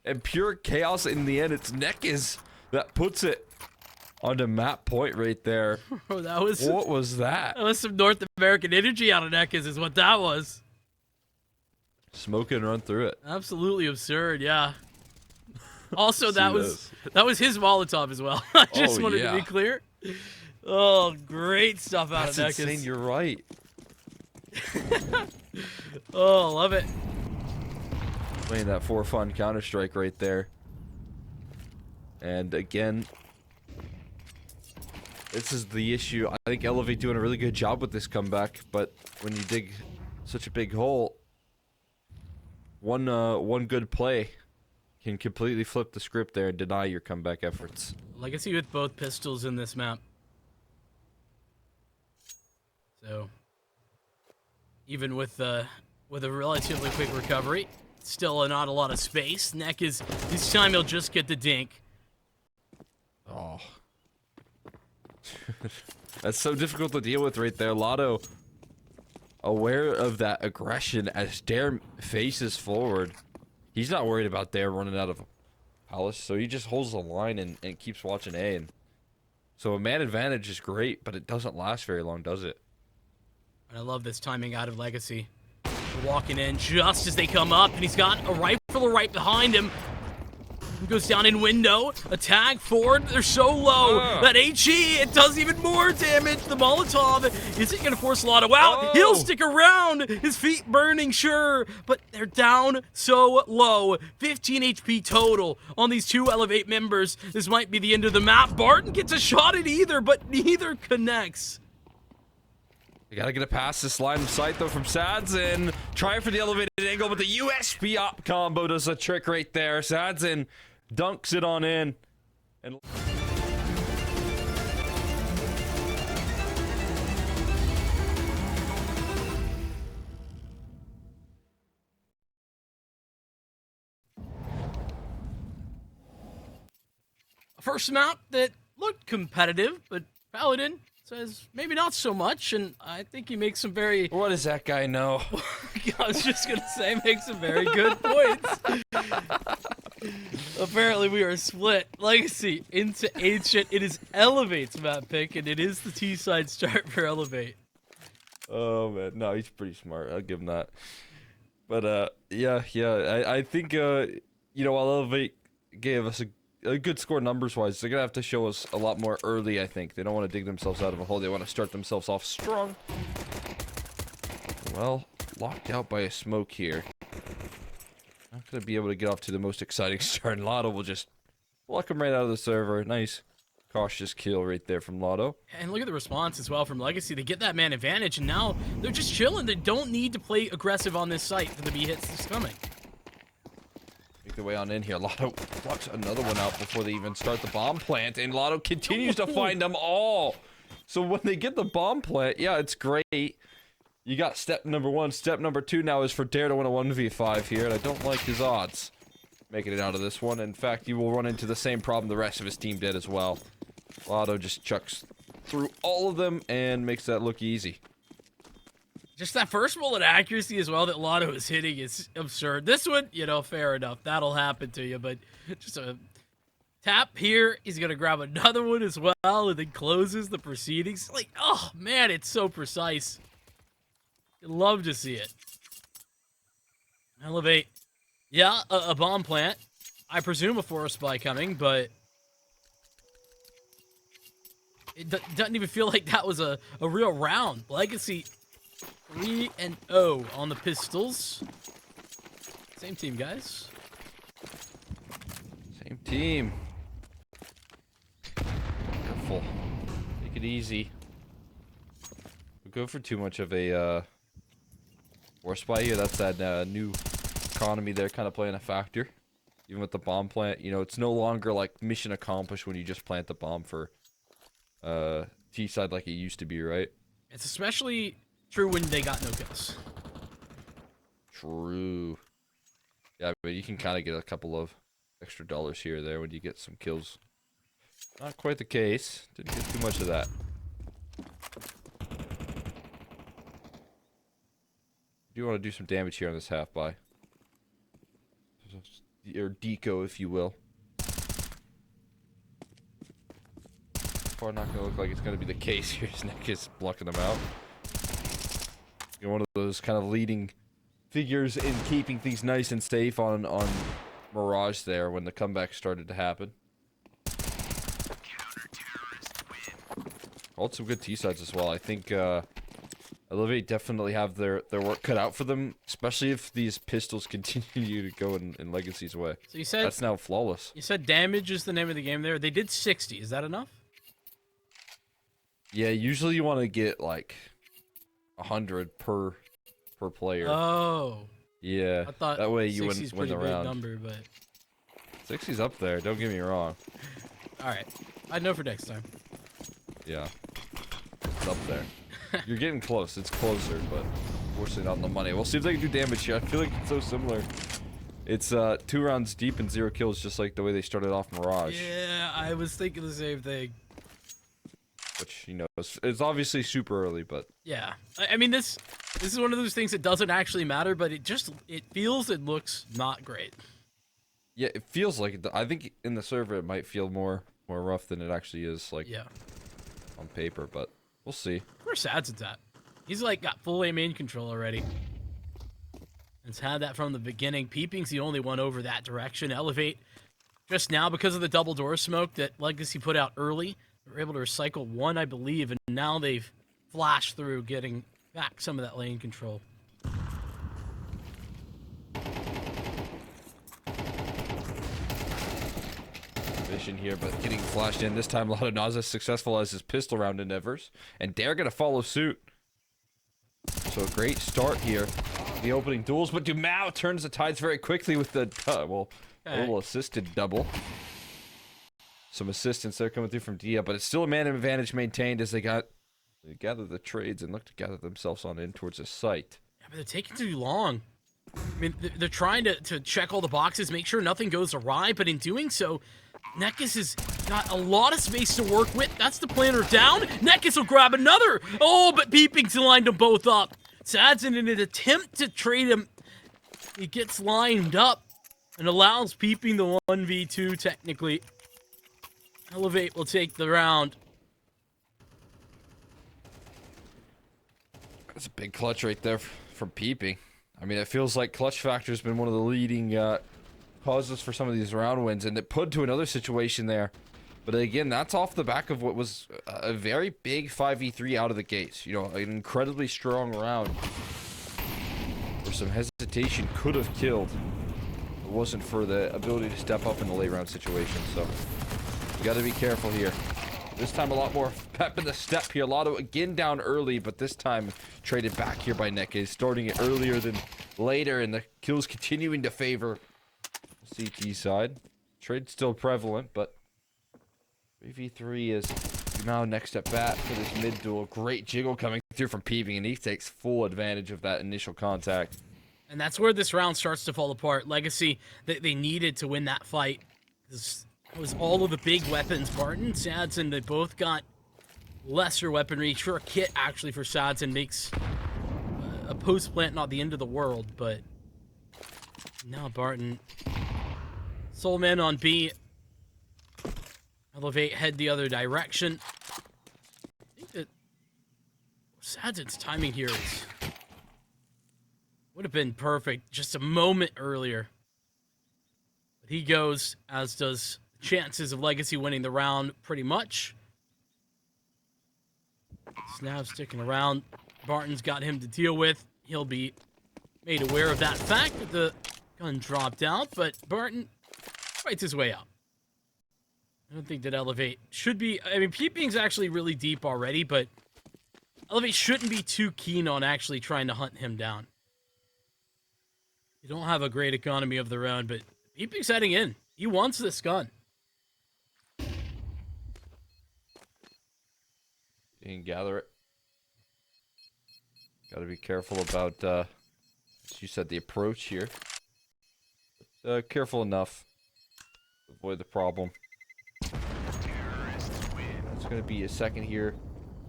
And pure chaos in the end. It's Nekis that puts it onto map point right there. Oh, that was... What was that? That was some North American energy out of Nekis is what that was. Smoke and run through it. Absolutely absurd, yeah. Also, that was his Molotov as well. I just wanted to be clear. Oh, great stuff out of Nekis. That's insane, you're right. Oh, love it. Playing that for fun Counter-Strike right there. And again, this is the issue. I think Elevate doing a really good job with this comeback, but when you dig such a big hole, one good play can completely flip the script there and deny your comeback efforts. Legacy with both pistols in this map. So, even with a relatively quick recovery, still not a lot of space. Nekis, this time he'll just get the dink. Oh. That's so difficult to deal with right there. Lotto, aware of that aggression as Dare faces forward. He's not worried about Dare running out of Palace, so he just holds the line and keeps watching A. And so a man advantage is great, but it doesn't last very long, does it? I love this timing out of Legacy. Walking in just as they come up, and he's got a rifle right behind him. He goes down in window, a tag forward, they're so low. That HE, it does even more damage. The Molotov isn't gonna force Lotto out. He'll stick around, his feet burning, sure, but they're down so low. 15 HP total on these two Elevate members. This might be the end of the map. Barton gets a shot at either, but neither connects. You gotta get it past this line of sight though from Sadzin. Trying for the elevated angle, but the USP op combo does a trick right there. Sadzin dunks it on in. And first map that looked competitive, but Paladin says maybe not so much, and I think he makes some very... what does that guy know? I was just gonna say, makes some very good points. Apparently we are split. Legacy into Ancient. It is Elevate's map pick, and it is the T-side start for Elevate. Oh man, no, he's pretty smart. I'll give him that. But yeah, I think you know, while Elevate gave us a good score numbers-wise, they're gonna have to show us a lot more early. I think they don't want to dig themselves out of a hole. They want to start themselves off strong. Well, locked out by a smoke here. Not gonna be able to get off to the most exciting start. And Lotto will just block him right out of the server. Nice, cautious kill right there from Lotto. And look at the response as well from Legacy. They get that man advantage, and now they're just chilling. They don't need to play aggressive on this site for the B hits that's coming. Make their way on in here. Lotto blocks another one out before they even start the bomb plant, and Lotto continues to find them all. So when they get the bomb plant, yeah, it's great. You got step number one. Step number two now is for Dare to win a 1v5 here, and I don't like his odds making it out of this one. In fact, you will run into the same problem the rest of his team did as well. Lotto just chucks through all of them and makes that look easy. Just that first bullet accuracy as well that Lotto is hitting is absurd. This one, you know, fair enough. That'll happen to you, but just a tap here. He's going to grab another one as well and then closes the proceedings. Like, oh, man, it's so precise. You'd love to see it. Elevate. Yeah, a bomb plant. I presume a forest spy coming, but it doesn't even feel like that was a real round. Legacy 3-0 on the pistols. Same team, guys. Same team. Careful. Take it easy. Don't go for too much of a war spy here. That's that new economy there kind of playing a factor. Even with the bomb plant, you know, it's no longer like mission accomplished when you just plant the bomb for T-side like it used to be, right? It's especially true when they got no kills. True. Yeah, but you can kind of get a couple of extra dollars here or there when you get some kills Not quite the case. Didn't get too much of that. Do want to do some damage here on this half-by. Or deco, if you will. Far not going to look like it's going to be the case here. His neck is blocking him out. You're one of those kind of leading figures in keeping things nice and safe on Mirage there when the comeback started to happen. Hold some good T-sides as well. I think Elevate definitely have their work cut out for them, especially if these pistols continue to go in Legacy's way. So you said that's now flawless. You said damage is the name of the game there. They did 60. Is that enough? Yeah, usually you want to get like 100 per player. Oh. Yeah. I thought that way you 60's wouldn't win the pretty big round. Number, but 60's up there. Don't get me wrong. All right, I know for next time. Yeah. It's up there. You're getting close. It's closer, but unfortunately not on the money. We'll see if they can do damage here. I feel like it's so similar. It's 2 rounds deep and 0 kills, just like the way they started off Mirage. Yeah, I was thinking the same thing. Which, you know, it's obviously super early, but... Yeah. I mean, this is one of those things that doesn't actually matter, but it feels and looks not great. Yeah, it feels like it. I think in the server it might feel more rough than it actually is, like, yeah, on paper, but we'll see. Where's Sad's at? He's, like, got full aim control already. It's had that from the beginning. Peeping's the only one over that direction. Elevate, just now, because of the double door smoke that Legacy put out early, they were able to recycle one, I believe, and now they've flashed through, getting back some of that lane control. Vision here, but getting flashed in. This time, a lot of Nas as successful as his pistol round endeavors, and Dare gonna follow suit. So a great start here. The opening duels, but Dumao turns the tides very quickly with the, a little assisted double. Some assistance there coming through from Dia, but it's still a man advantage maintained as they gather the trades and look to gather themselves on in towards the site. Yeah, but they're taking too long. I mean, they're trying to check all the boxes, make sure nothing goes awry, but in doing so, Nekis has got a lot of space to work with. That's the planner down. Nekis will grab another. Oh, but Peeping's lined them both up. Sad's in an attempt to trade him. He gets lined up and allows Peeping the 1v2 technically. Elevate will take the round. That's a big clutch right there from Peeping. I mean, it feels like clutch factor has been one of the leading causes for some of these round wins, and it put to another situation there. But again, that's off the back of what was a very big 5v3 out of the gates. You know, an incredibly strong round where some hesitation could have killed. It wasn't for the ability to step up in the late round situation. So you got to be careful here. This time a lot more pep in the step here. Lotto again down early, but this time traded back here by Nekis, starting it earlier than later, and the kills continuing to favor CT side. Trade still prevalent, but 3v3 is now next at bat for this mid duel. Great jiggle coming through from Peeping, and he takes full advantage of that initial contact. And that's where this round starts to fall apart. Legacy, they needed to win that fight. It was all of the big weapons. Barton, Sadson, they both got lesser weaponry. Sure, a kit actually for Sadson makes a post plant not the end of the world, but now Barton. Soulman on B. Elevate, head the other direction. I think that Sadson's timing here would have been perfect just a moment earlier. But he goes, as does chances of Legacy winning the round pretty much. Snav sticking around. Barton's got him to deal with. He'll be made aware of that fact that the gun dropped out, but Barton fights his way out. I don't think that Elevate should be... I mean, Peeping's actually really deep already, but Elevate shouldn't be too keen on actually trying to hunt him down. You don't have a great economy of their own, but Peeping's heading in. He wants this gun. You can gather it. Got to be careful about, as you said, the approach here. Careful enough to avoid the problem. That's going to be a second here.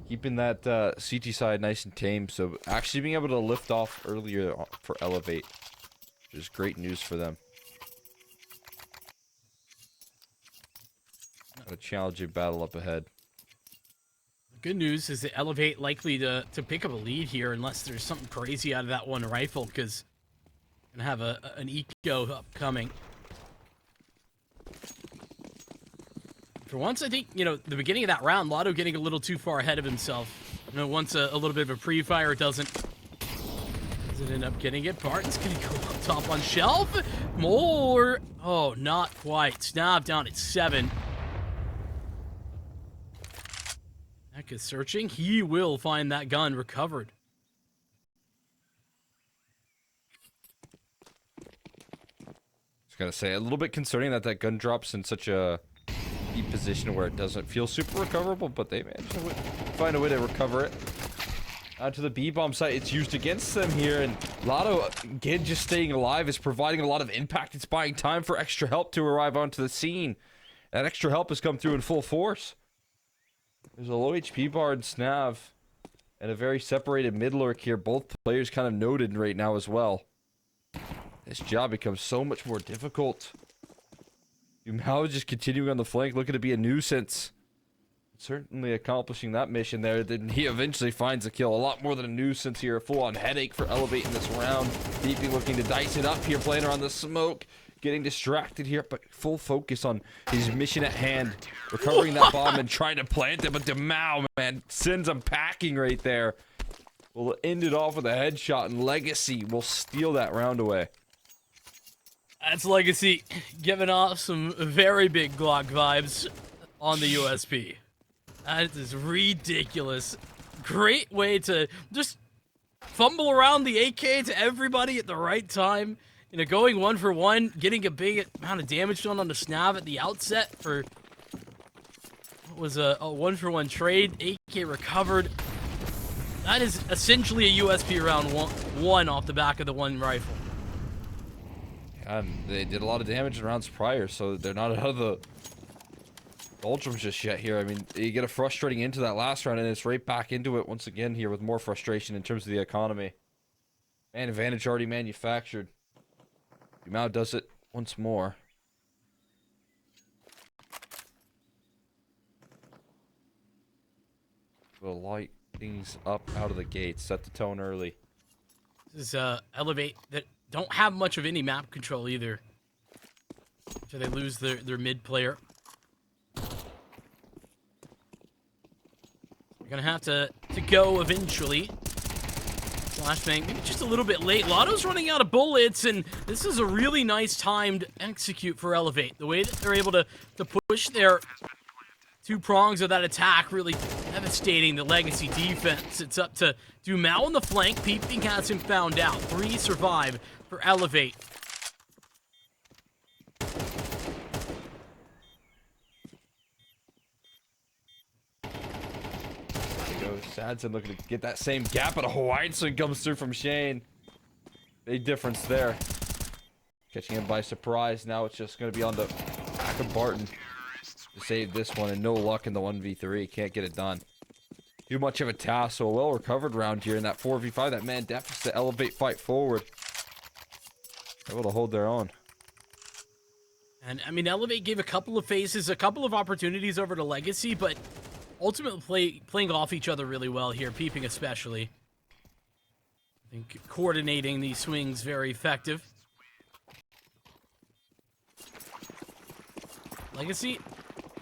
Keeping that CT side nice and tame. So actually being able to lift off earlier for Elevate, which is great news for them. Got a challenging battle up ahead. Good news is that Elevate likely to pick up a lead here unless there's something crazy out of that one rifle, because gonna have an eco upcoming. For once, I think, the beginning of that round, Lotto getting a little too far ahead of himself. Once a little bit of a pre-fire doesn't end up getting it. Barton's gonna go up top on shelf. More. Oh, not quite. Snap down at 7. Heck is searching. He will find that gun recovered. Just gotta say, a little bit concerning that gun drops in such a deep position where it doesn't feel super recoverable, but they managed to find a way to recover it. To the B-bomb site, it's used against them here, and Lotto, again, just staying alive is providing a lot of impact. It's buying time for extra help to arrive onto the scene. That extra help has come through in full force. There's a low HP bar and Snav, and a very separated mid lurk here. Both players kind of noted right now as well. This job becomes so much more difficult. Umao just continuing on the flank, looking to be a nuisance. Certainly accomplishing that mission there. Then he eventually finds a kill. A lot more than a nuisance here. A full-on headache for Elevate in this round. Deepy looking to dice it up here, playing around the smoke. Getting distracted here, but full focus on his mission at hand. Recovering that bomb and trying to plant it, but Demao, man, sends him packing right there. Will end it off with a headshot, and Legacy will steal that round away. That's Legacy giving off some very big Glock vibes on the USP. That is ridiculous. Great way to just fumble around the AK to everybody at the right time. Going 1 for 1, getting a big amount of damage done on the Snav at the outset for what was a 1 for 1 trade. AK recovered. That is essentially a USP round one off the back of the one rifle. And they did a lot of damage in rounds prior, so they're not out of the doldrums just yet here. I mean, you get a frustrating into that last round, and it's right back into it once again here with more frustration in terms of the economy. And advantage already manufactured. Umao does it once more. We'll light things up out of the gate. Set the tone early. This is Elevate that don't have much of any map control either. So they lose their mid player. They're gonna have to go eventually. Flashbang, maybe just a little bit late. Lotto's running out of bullets, and this is a really nice timed execute for Elevate. The way that they're able to push their 2 prongs of that attack, really devastating the Legacy defense. It's up to Dumao on the flank. Peeping has him found out. 3 survive for Elevate. Sadson looking to get that same gap, but a Hawaiian swing comes through from Shane. Big difference there. Catching him by surprise. Now it's just going to be on the back of Barton to save this one, and no luck in the 1v3. Can't get it done. Too much of a task, so a well-recovered round here in that 4v5. That man deficit to Elevate fight forward. Able to hold their own. And, I mean, Elevate gave a couple of phases, a couple of opportunities over to Legacy, but ultimately playing off each other really well here, Peeping especially. I think coordinating these swings very effective. Legacy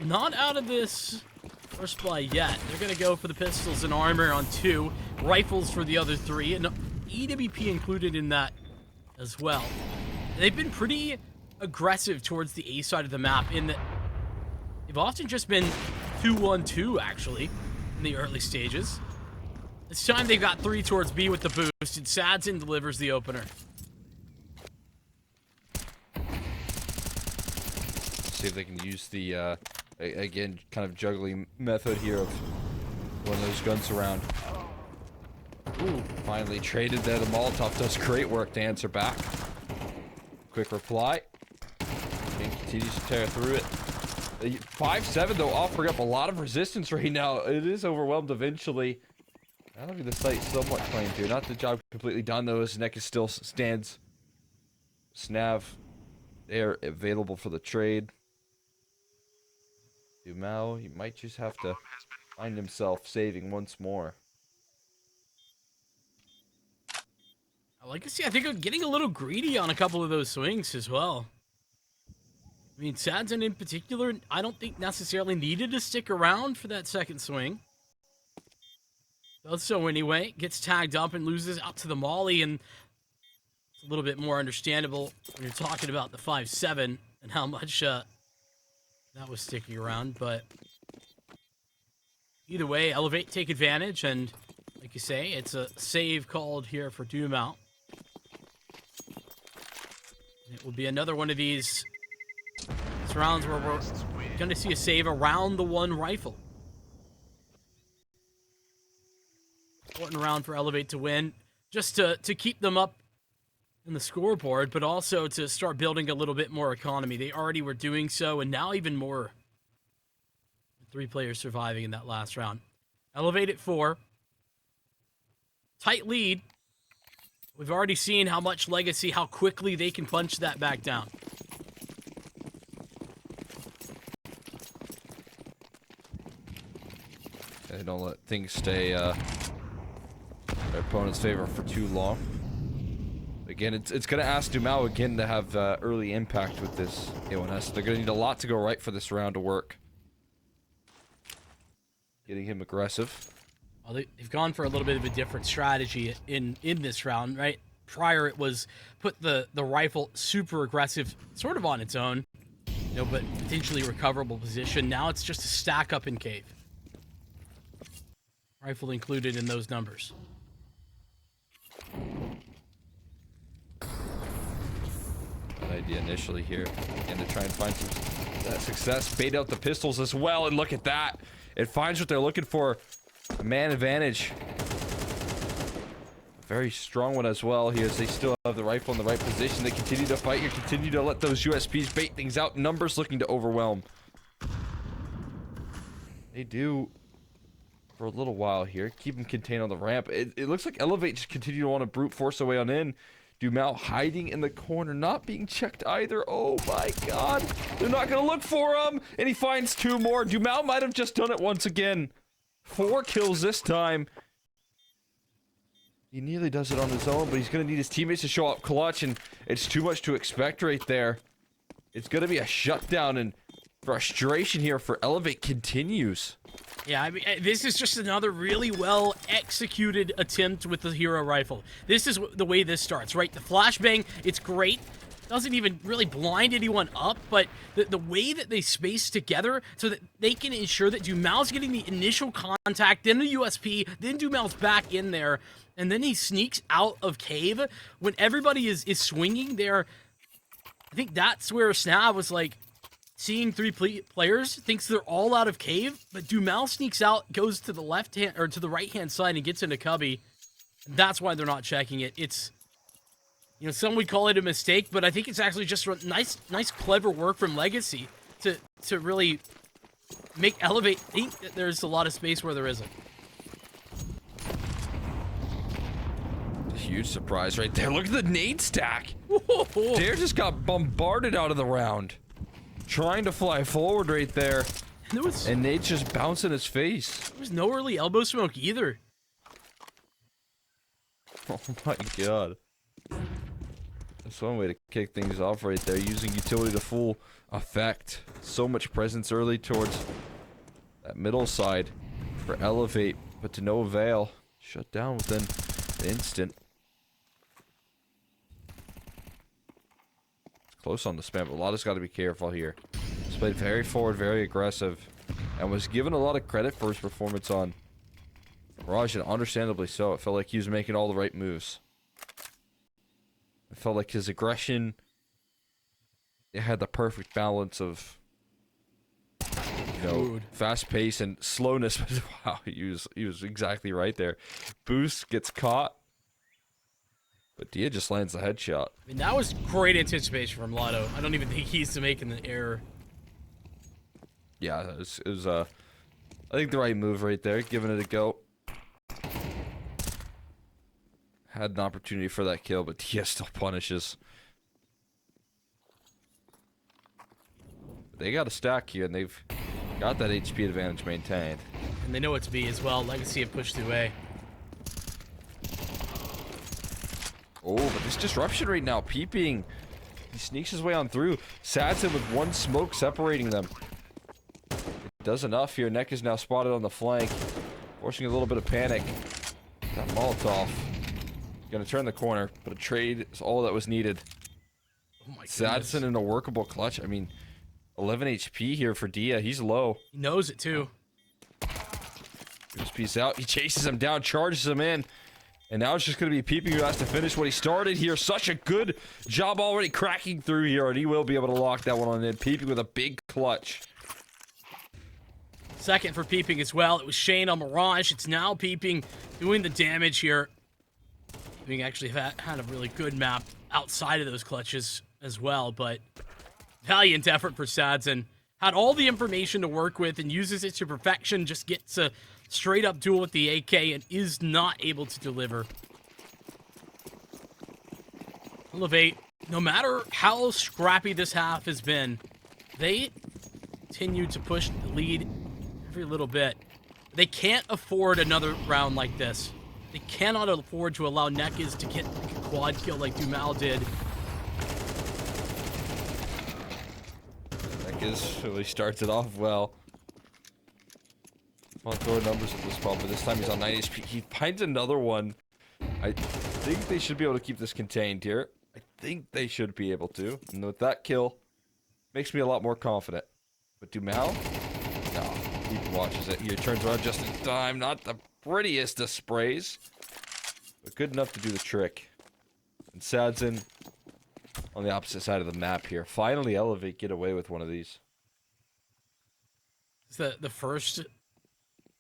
not out of this first play yet. They're going to go for the pistols and armor on 2, rifles for the other 3, and EWP included in that as well. They've been pretty aggressive towards the A side of the map in that they've often just been 2-1-2 actually in the early stages. This time they've got 3 towards B with the boost, and Sadson delivers the opener. See if they can use the again kind of juggling method here of one of those guns around. Ooh, finally traded there. The Molotov does great work to answer back. Quick reply. And continues to tear through it. 5-7 though, offering up a lot of resistance right now. It is overwhelmed eventually. That'll be the site somewhat claimed here. Not the job completely done though. His neck is still stands. Snav, they're available for the trade. Dumao, he might just have to find himself saving once more. Like I see, I think I'm getting a little greedy on a couple of those swings as well. I mean, Sadson in particular, I don't think necessarily needed to stick around for that second swing. Does so anyway, gets tagged up and loses out to the Molly, and it's a little bit more understandable when you're talking about the 5-7 and how much that was sticking around, but either way, Elevate, take advantage, and like you say, it's a save called here for Dumao. It will be another one of these rounds where we're going to see a save around the one rifle. Important round for Elevate to win, just to keep them up in the scoreboard, but also to start building a little bit more economy. They already were doing so, and now even more. 3 players surviving in that last round. Elevate at 4. Tight lead. We've already seen how much Legacy, how quickly they can punch that back down. They don't let things stay their opponent's favor for too long. Again, it's going to ask Dumao again to have early impact with this A1S. They're going to need a lot to go right for this round to work. Getting him aggressive. Well, they've gone for a little bit of a different strategy in this round, right? Prior, it was put the rifle super aggressive, sort of on its own, you know, but potentially recoverable position. Now it's just a stack up in cave. Rifle included in those numbers. Good idea initially here. And to try and find some success. Bait out the pistols as well, and look at that. It finds what they're looking for. A man advantage. Very strong one as well here as they still have the rifle in the right position. They continue to fight here, continue to let those USPs bait things out. Numbers looking to overwhelm. They do for a little while here. Keep them contained on the ramp. It looks like Elevate just continue to want to brute force their way on in. Dumao hiding in the corner, not being checked either. Oh my god. They're not going to look for him. And he finds 2 more. Dumao might have just done it once again. 4 kills this time. He nearly does it on his own, but he's going to need his teammates to show up clutch, and it's too much to expect right there. It's going to be a shutdown, and frustration here for Elevate continues. Yeah, I mean, this is just another really well executed attempt with the hero rifle. This is the way this starts, right? The flashbang, it's great. Doesn't even really blind anyone up, but the way that they space together so that they can ensure that Dumao's getting the initial contact, then the USP, then Dumao's back in there, and then he sneaks out of cave when everybody is swinging there. I think that's where Snav was like, seeing 3 players, thinks they're all out of cave, but Dumao sneaks out, goes to the left hand or to the right hand side and gets into cubby. That's why they're not checking it. It's, you know, some would call it a mistake, but I think it's actually just nice, clever work from Legacy to really make Elevate think that there's a lot of space where there isn't. Huge surprise right there. Look at the nade stack. Dare just got bombarded out of the round. Trying to fly forward right there. And nade's just bouncing his face. There was no early elbow smoke either. Oh my god. That's one way to kick things off right there, using utility to full effect. So much presence early towards that middle side for Elevate, but to no avail. Shut down within an instant. It's close on the spam, but Lotta's got to be careful here. He's played very forward, very aggressive, and was given a lot of credit for his performance on Mirage, and understandably so. It felt like he was making all the right moves. It felt like his aggression, it had the perfect balance of, you know, fast pace and slowness. Wow, he was exactly right there. Boost gets caught, but Dia just lands the headshot. I mean, that was great anticipation from Lotto. I don't even think he's making the error. Yeah, it was I think the right move right there, giving it a go. Had an opportunity for that kill, but Dia still punishes. They got a stack here, and they've got that HP advantage maintained. And they know what to be as well. Legacy have pushed through A. Oh, but this disruption right now, peeping. He sneaks his way on through. Sadson with one smoke separating them. It does enough here. Neck is now spotted on the flank, forcing a little bit of panic. That Molotov. Gonna turn the corner, but a trade is all that was needed. Oh my goodness. Sadson in a workable clutch. I mean, 11 HP here for Dia. He's low. He knows it too. Just piece out. He chases him down, charges him in. And now it's just going to be Peeping who has to finish what he started here. Such a good job already cracking through here, and he will be able to lock that one on in. Peeping with a big clutch. Second for Peeping as well. It was Shane on Mirage. It's now Peeping doing the damage here. Peeping actually had a really good map outside of those clutches as well, but valiant effort for Sadson. Had all the information to work with and uses it to perfection. Just gets a straight up duel with the AK and is not able to deliver. Elevate, no matter how scrappy this half has been, they continue to push the lead every little bit. They can't afford another round like this. They cannot afford to allow Nekiz to get a quad kill like Dumal did. Nekiz really starts it off well. On throw numbers at this spot, but this time he's on 9 HP. He finds another one. I think they should be able to keep this contained here. I think they should be able to. And with that kill, makes me a lot more confident. But Dumal? No. He watches it. He turns around just in time. Not the prettiest of sprays, but good enough to do the trick. And Sadson on the opposite side of the map here. Finally Elevate get away with one of these. It's the first...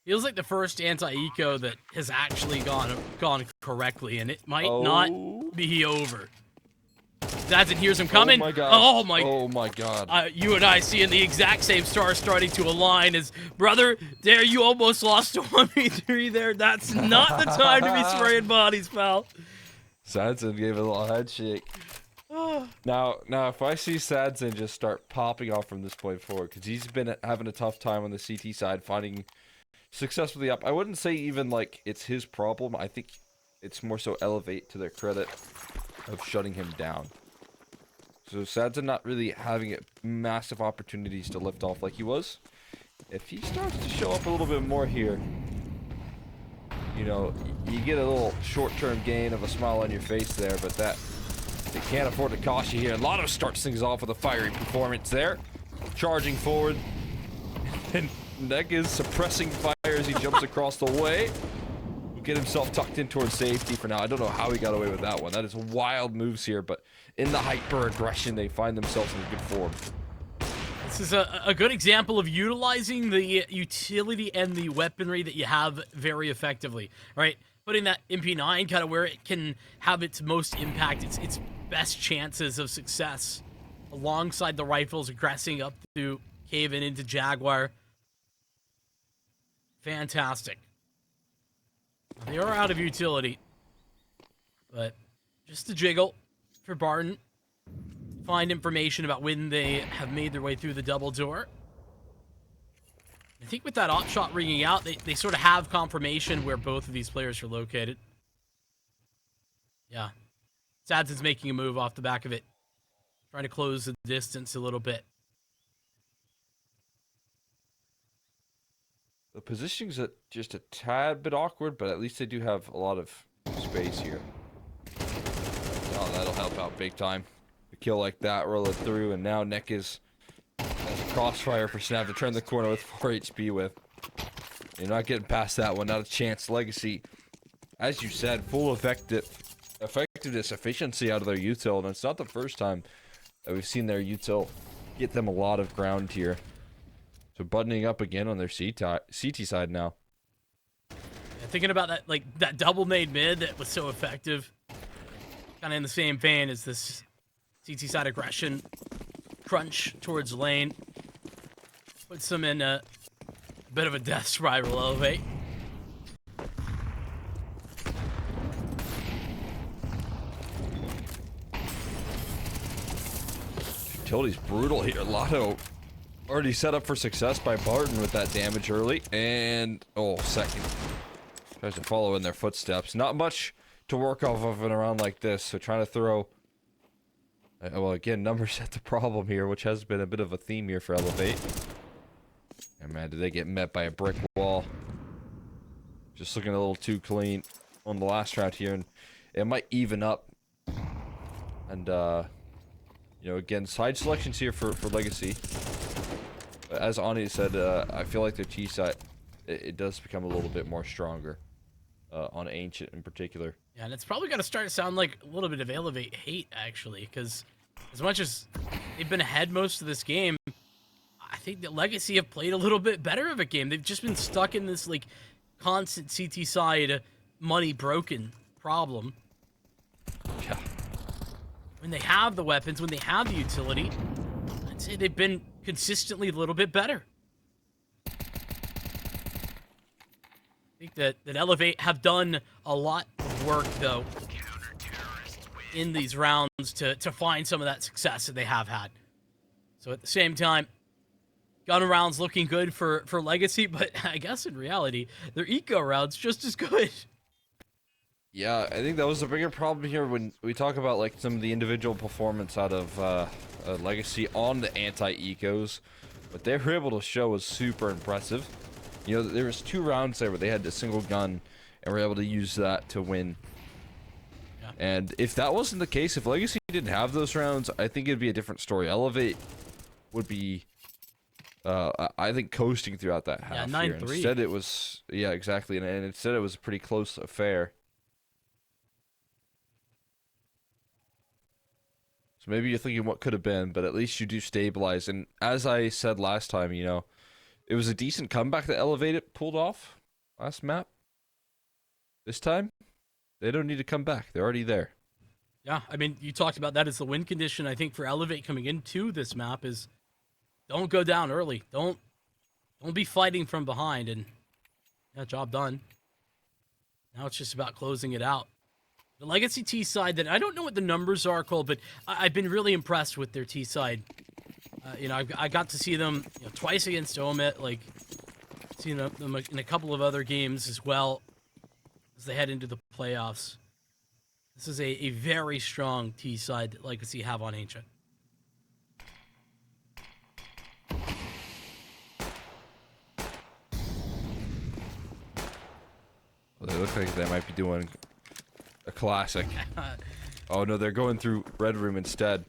Feels like the first anti-eco that has actually gone correctly, and it might not be over. Sadson hears him coming. Oh my god. Oh my god. You and I seeing the exact same stars starting to align as, brother, there you almost lost to 1v3 there. That's not the time to be spraying bodies, pal. Sadson gave a little head shake. Now, if I see Sadson just start popping off from this point forward, because he's been having a tough time on the CT side, finding success with the up. I wouldn't say even like it's his problem. I think it's more so Elevate to their credit of shutting him down. So Sadson not really having massive opportunities to lift off like he was. If he starts to show up a little bit more here, you know, you get a little short-term gain of a smile on your face there, but that they can't afford to cost you here. Lotto starts things off with a fiery performance there, charging forward, and Neck is suppressing fire as he jumps across the way. Will get himself tucked in towards safety for now. I don't know how he got away with that one. That is wild moves here, but in the hyper aggression, they find themselves in good form. This is a good example of utilizing the utility and the weaponry that you have very effectively, right? Putting that MP9 kind of where it can have its most impact, its best chances of success, alongside the rifles aggressing up through Cave and into Jaguar. Fantastic. They are out of utility, but just a jiggle for Barton. Find information about when they have made their way through the double door. I think with that op shot ringing out, they sort of have confirmation where both of these players are located. Yeah. Sadson's making a move off the back of it. Trying to close the distance a little bit. The positioning's just a tad bit awkward, but at least they do have a lot of space here. Oh, that'll help out big time. A kill like that, roll it through, and now Neck is as a crossfire for Snav to turn the corner with 4 HP with. You're not getting past that one, not a chance. Legacy, as you said, full effectiveness, efficiency out of their util, and it's not the first time that we've seen their util get them a lot of ground here. So buttoning up again on their CT side now. Yeah, thinking about that, like that double made mid that was so effective. Kind of in the same vein as this CT side aggression crunch towards lane. Puts them in a bit of a death spiral. Elevate. Utility's brutal here. Lotto already set up for success by Barton with that damage early. And, oh, second. Tries to follow in their footsteps. Not much to work off of in a round like this. So trying to throw... well, again, numbers at the problem here, which has been a bit of a theme here for Elevate. And man, did they get met by a brick wall. Just looking a little too clean on the last round here. And it might even up. And, you know, again, side selections here for Legacy. But as Ani said, I feel like their T side, it does become a little bit more stronger. On Ancient in particular. Yeah, and it's probably going to start to sound like a little bit of Elevate hate, actually, because as much as they've been ahead most of this game, I think that Legacy have played a little bit better of a game. They've just been stuck in this, like, constant CT side money broken problem. Yeah. When they have the weapons, when they have the utility, I'd say they've been consistently a little bit better. I think that Elevate have done a lot of work, though, in these rounds to find some of that success that they have had. So at the same time, gun rounds looking good for Legacy, but I guess in reality, their eco rounds just as good. Yeah, I think that was the bigger problem here when we talk about like some of the individual performance out of Legacy on the anti-ecos. What they were able to show was super impressive. You know, there was 2 rounds there where they had a single gun and were able to use that to win. Yeah. And if that wasn't the case, if Legacy didn't have those rounds, I think it'd be a different story. Elevate would be, I think, coasting throughout that half. Yeah, 9-3. Instead, it was, yeah, exactly, and instead it was a pretty close affair. So maybe you're thinking what could have been, but at least you do stabilize. And as I said last time, you know, it was a decent comeback that Elevate pulled off last map. This time, they don't need to come back. They're already there. Yeah, I mean, you talked about that as the win condition. I think for Elevate coming into this map is don't go down early. Don't be fighting from behind, and that job done. Now it's just about closing it out. The Legacy T side, that I don't know what the numbers are, Cole, but I've been really impressed with their T side. You know, I got to see them twice against Omit, like seen them in a couple of other games as well as they head into the playoffs. This is a very strong T side that Legacy have on Ancient. Well, they look like they might be doing a classic. Oh no, they're going through Red Room instead.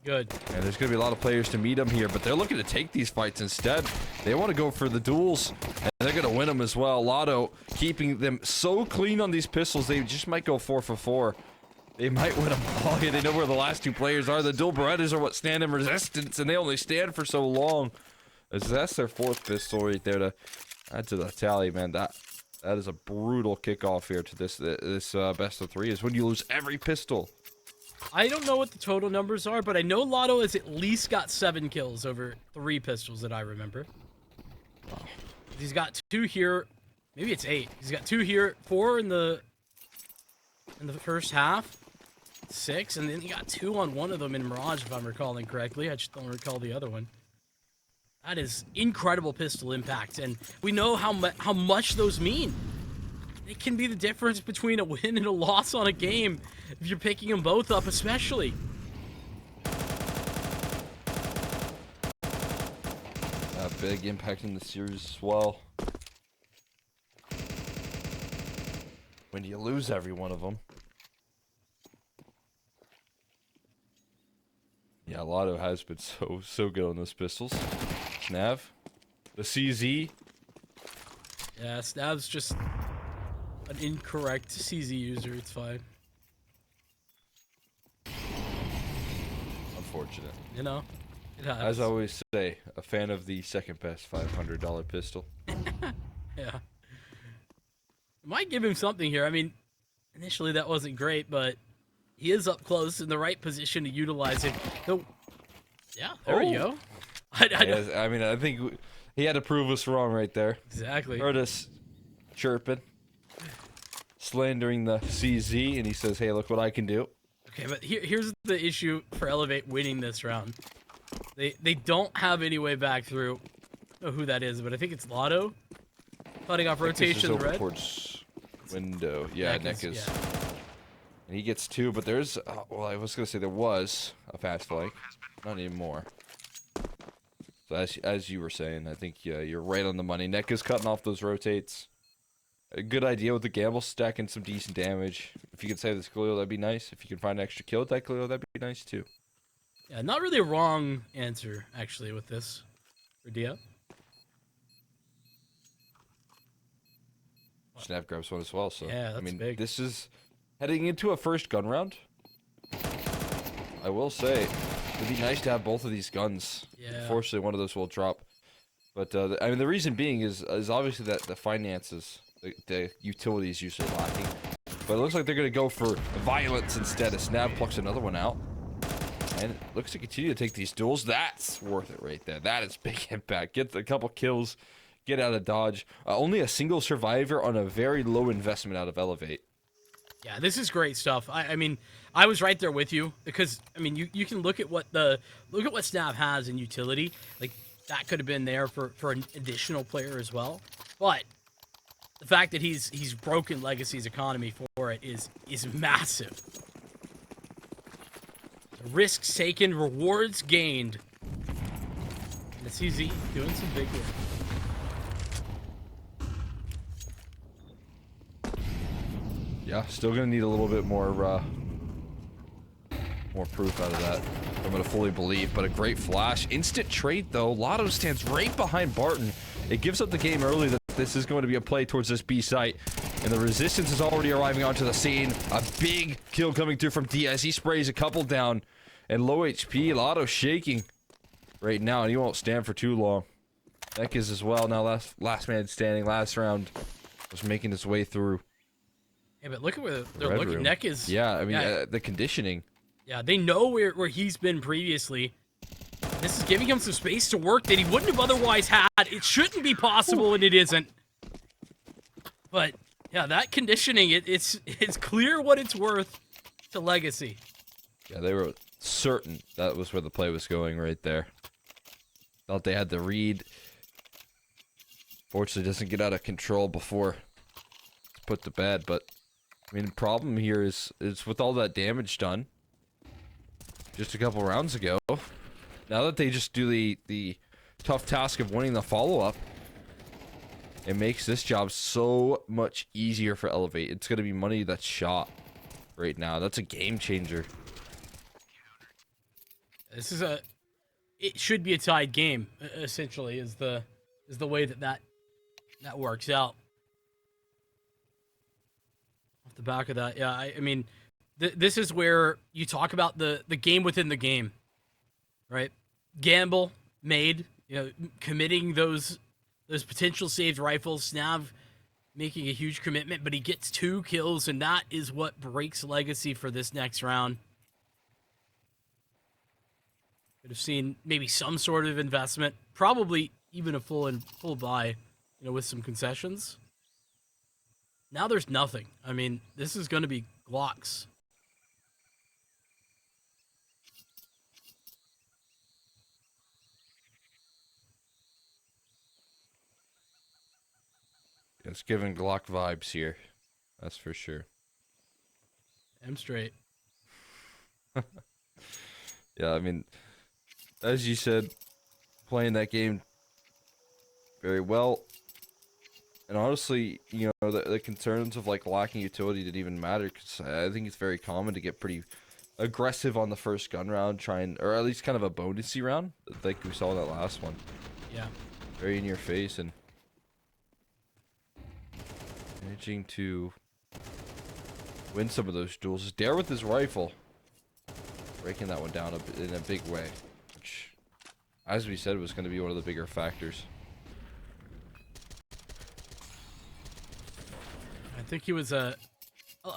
Good. And there's going to be a lot of players to meet them here, but they're looking to take these fights instead. They want to go for the duels, and they're going to win them as well. Lotto keeping them so clean on these pistols, they just might go 4 for 4. They might win them all. They know where the last 2 players are. The dual Berettas are what stand in resistance, and they only stand for so long. As that's their 4th pistol right there to add to the tally, man. That is a brutal kickoff here to this best of 3, is when you lose every pistol. I don't know what the total numbers are, but I know Lotto has at least got 7 kills over 3 pistols that I remember. He's got 2 here. Maybe it's 8. He's got 2 here, 4 in the first half, 6, and then he got 2 on one of them in Mirage, if I'm recalling correctly. I just don't recall the other one. That is incredible pistol impact, and we know how much those mean. It can be the difference between a win and a loss on a game if you're picking them both up, especially. A big impact in the series as well. When you lose every one of them. Yeah, Lotto has been so good on those pistols. Snav, the CZ. Yeah, Snav's just an incorrect CZ user. It's fine. Unfortunate. You know, it happens. As I always say, a fan of the second best $500 pistol. Yeah. Might give him something here. I mean, initially that wasn't great, but he is up close in the right position to utilize it. So, yeah, there we go. I mean, I think he had to prove us wrong right there. Exactly. Heard us chirping, slandering the CZ, and he says, "Hey, look what I can do." Okay, but here's the issue for Elevate winning this round. They don't have any way back through. I don't know who that is, but I think it's Lotto. Cutting off rotation over red. Towards window. Yeah, Neck is. Yeah. And he gets 2, but there's... well, I was going to say there was a fast flank. Not anymore. So as you were saying, I think you're right on the money. Neck is cutting off those rotates. A good idea with the gamble, stacking some decent damage. If you could save this Galil, that'd be nice. If you can find an extra kill with that Galil, that'd be nice too. Yeah, not really a wrong answer, actually, with this. For Dia. Snap grabs one as well, so... Yeah, that's I mean, big. this is heading into a first gun round. I will say, it'd be nice to have both of these guns. Yeah. Unfortunately, one of those will drop. But, I mean, the reason being is obviously that the finances... The utility is usually lacking. But it looks like they're going to go for violence instead. A Snap plucks another one out. And it looks to continue to take these duels. That's worth it right there. That is big impact. Get a couple kills. Get out of dodge. Only a single survivor on a very low investment out of Elevate. Yeah, this is great stuff. I mean, I was right there with you. Because, I mean, you can look at what Snap has in utility. Like, that could have been there for an additional player as well. But... the fact that he's broken Legacy's economy for it is massive. Risks taken, rewards gained. And the CZ doing some big work. Yeah, still gonna need a little bit more proof out of that. I'm gonna fully believe, but a great flash. Instant trade though. Lotto stands right behind Barton. It gives up the game early that this is going to be a play towards this B site. And the resistance is already arriving onto the scene. A big kill coming through from Diaz. He sprays a couple down. And low HP. Lotto shaking right now. And he won't stand for too long. Neck is as well. Now last man standing. Last round was making his way through. Yeah, but look at where they're looking. Neck is... yeah, I mean, the conditioning. Yeah, they know where he's been previously. This is giving him some space to work that he wouldn't have otherwise had. It shouldn't be possible, and it isn't. But, yeah, that conditioning, it's clear what it's worth to Legacy. Yeah, they were certain that was where the play was going right there. Thought they had the read. Fortunately, doesn't get out of control before it's put to bed. But, I mean, the problem here is with all that damage done just a couple rounds ago. Now that they just do the tough task of winning the follow-up, it makes this job so much easier for Elevate. It's going to be money that's shot right now. That's a game changer. This is it should be a tied game, essentially, is the way that works out. Off the back of that, yeah, I mean, this is where you talk about the game within the game. Right, gamble made, committing those potential saved rifles. Snav making a huge commitment, but he gets 2 kills, and that is what breaks Legacy for this next round. Could have seen maybe some sort of investment, probably even a full buy, with some concessions. Now there's nothing. I mean, this is going to be Glocks. It's giving Glock vibes here. That's for sure. I'm straight. Yeah, I mean, as you said, playing that game very well. And honestly, the concerns of lacking utility didn't even matter, because I think it's very common to get pretty aggressive on the first gun round, or at least kind of a bonusy round, like we saw in that last one. Yeah. Very in your face, and managing to win some of those duels. Dare with his rifle, breaking that one down in a big way, which, as we said, was going to be one of the bigger factors. I think he was a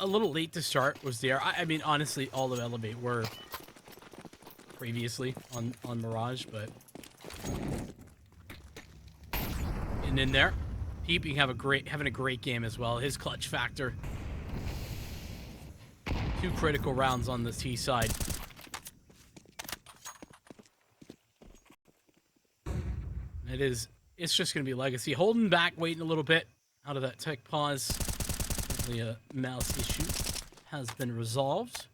little late to start. Was there? I mean, honestly, all of Elevate were previously on Mirage, but And in there, Peeping having a great game as well. His clutch factor. 2 critical rounds on the T side. It's just going to be Legacy. Holding back, waiting a little bit out of that tech pause. Hopefully a mouse issue has been resolved.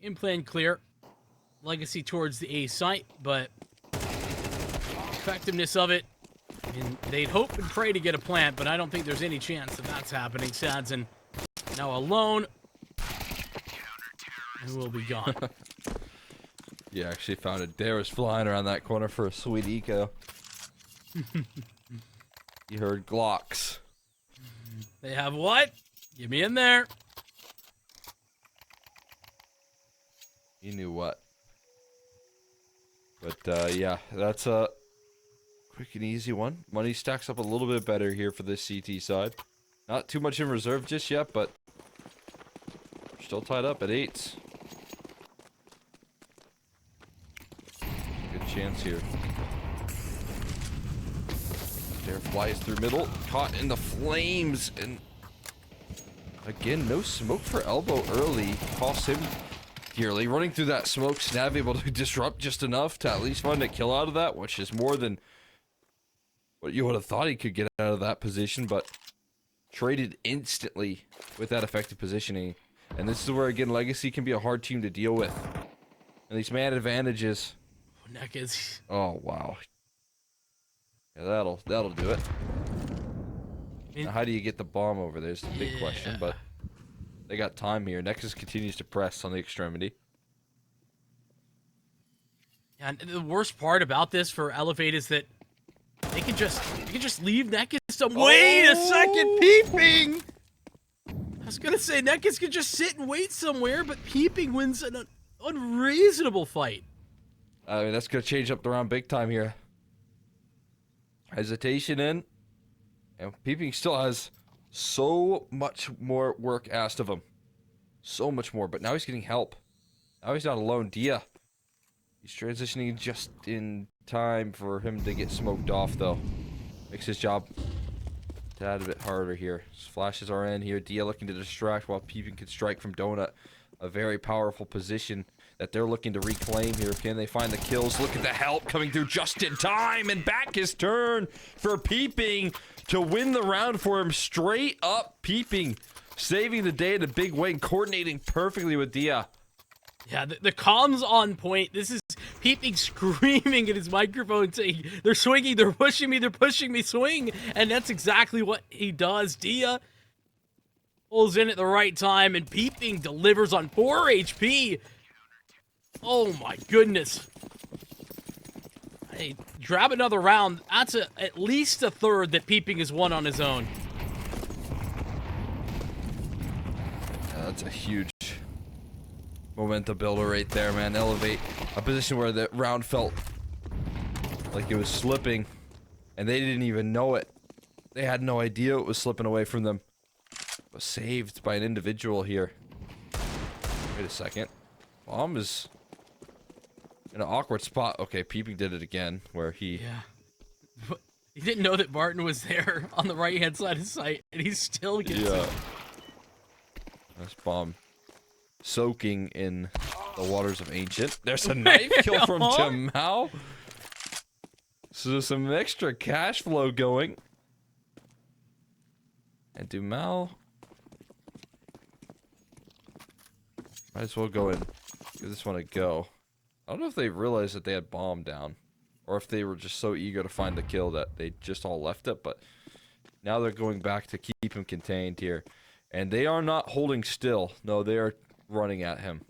Game plan clear. Legacy towards the A site, but effectiveness of it, and they'd hope and pray to get a plant, but I don't think there's any chance that that's happening. Sadson now alone and will be gone. Yeah, actually found it. Dare was flying around that corner for a sweet eco. You heard Glocks. They have what? Get me in there. You knew what. But yeah, that's a quick and easy one. Money stacks up a little bit better here for this CT side. Not too much in reserve just yet, but we're still tied up at 8s. Good chance here. Dare flies through middle, caught in the flames, and again, no smoke for elbow early. Costs him dearly. Running through that smoke, Snav able to disrupt just enough to at least find a kill out of that, which is more than what you would have thought he could get out of that position, but traded instantly with that effective positioning. And this is where, again, Legacy can be a hard team to deal with. And these man advantages. Neck is. Oh, wow. Yeah, that'll do it. Now, how do you get the bomb over there is the big question, but they got time here. Nexus continues to press on the extremity. Yeah, and the worst part about this for Elevate is that they can just leave Nekis to wait a second. Peeping. I was gonna say Nekis could just sit and wait somewhere, but Peeping wins an unreasonable fight. I mean, that's gonna change up the round big time here. Hesitation in, and Peeping still has so much more work asked of him. So much more, but now he's getting help. Now he's not alone. Dia. He's transitioning just in time for him to get smoked off, though. Makes his job a tad a bit harder here. His flashes are in here. Dia looking to distract while Peeping can strike from Donut. A very powerful position that they're looking to reclaim here. Can they find the kills? Look at the help coming through just in time. And back his turn for Peeping to win the round for him. Straight up Peeping. Saving the day in a big way. Coordinating perfectly with Dia. Yeah, the comms on point. This is Peeping screaming at his microphone saying, they're swinging, they're pushing me, swing. And that's exactly what he does. Dia pulls in at the right time, and Peeping delivers on 4 HP. Oh my goodness. Hey, grab another round. That's at least a third that Peeping has won on his own. That's a huge momentum builder right there, man. Elevate a position where the round felt like it was slipping, and they didn't even know it. They had no idea it was slipping away from them. It was saved by an individual here. Wait a second. Bomb is in an awkward spot. Okay, Peeping did it again, where he... Yeah. He didn't know that Barton was there on the right-hand side of the site, and he still gets it. This bomb soaking in the waters of Ancient. There's a knife kill from Jamal. So some extra cash flow going. And Dumal might as well go and give this one a go. I don't know if they realized that they had bomb down, or if they were just so eager to find the kill that they just all left it, but now they're going back to keep him contained here. And they are not holding still. No, they are running at him.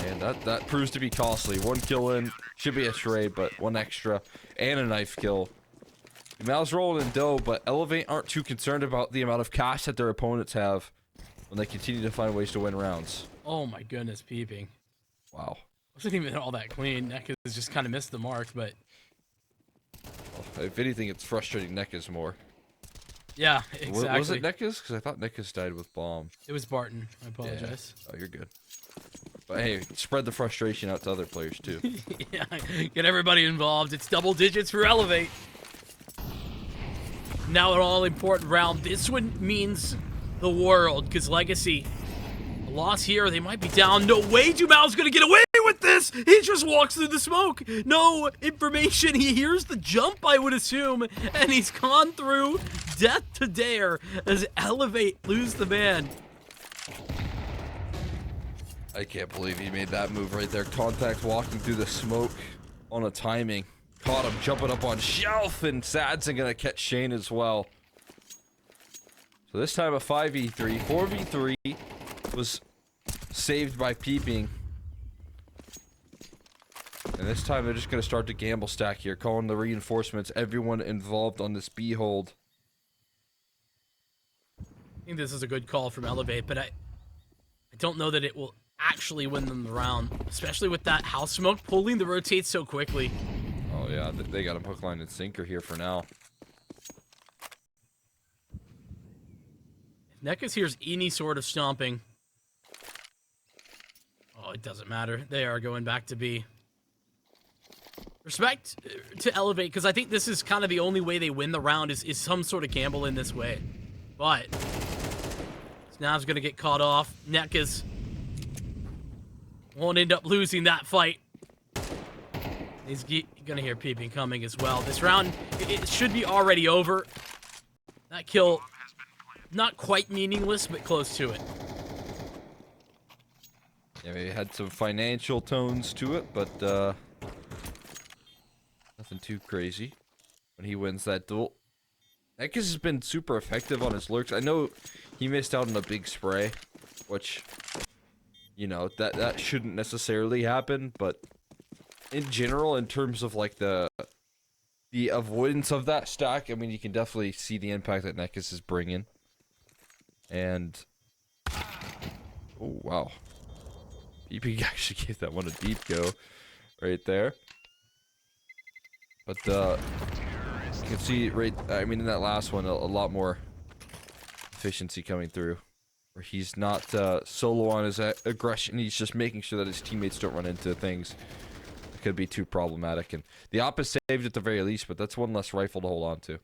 And that proves to be costly. 1 kill in, should be a trade, but 1 extra, and a knife kill. Mal's rolling in dough, but Elevate aren't too concerned about the amount of cash that their opponents have when they continue to find ways to win rounds. Oh my goodness, Peeping. Wow. Wasn't even all that clean. Neck has just kind of missed the mark, but... Well, if anything, it's frustrating Nekaz more. Yeah, exactly. Was it Nekus? Because I thought Nekus died with bomb. It was Barton. I apologize. Yeah. Oh, you're good. But hey, spread the frustration out to other players too. Yeah, get everybody involved. It's double digits for Elevate. Now an all-important round. This one means the world, because Legacy, a loss here, they might be down. No way Dumal's gonna get away with this! He just walks through the smoke. No information. He hears the jump, I would assume, and he's gone through death to dare as Elevate lose the man. I can't believe he made that move right there. Contact walking through the smoke on a timing. Caught him jumping up on shelf, and Sadson gonna catch Shane as well. So this time a 5v3. 4v3 was saved by peeping. And this time they're just gonna start the gamble stack here, calling the reinforcements, everyone involved on this B hold. I think this is a good call from Elevate, but I don't know that it will actually win them the round, especially with that house smoke pulling the rotate so quickly. Oh yeah, they got him hook, line, and sinker here for now. If Nekus hears any sort of stomping, oh, it doesn't matter. They are going back to B. Respect to Elevate, because I think this is kind of the only way they win the round is some sort of gamble in this way. But Snav's going to get caught off. Nekus won't end up losing that fight. He's gonna hear peeping coming as well. This round, it should be already over. That kill, not quite meaningless, but close to it. Yeah, maybe had some financial tones to it, but nothing too crazy when he wins that duel. Nekus has been super effective on his lurks. I know he missed out on a big spray, which, you know, that shouldn't necessarily happen, but in general, in terms of like the avoidance of that stack, I mean, you can definitely see the impact that Nekus is bringing. And oh wow, BP actually gave that one a deep go right there. But you can see right, I mean, in that last one, a lot more efficiency coming through, where he's not solo on his aggression. He's just making sure that his teammates don't run into things could be too problematic, and the op is saved at the very least, but that's one less rifle to hold on to.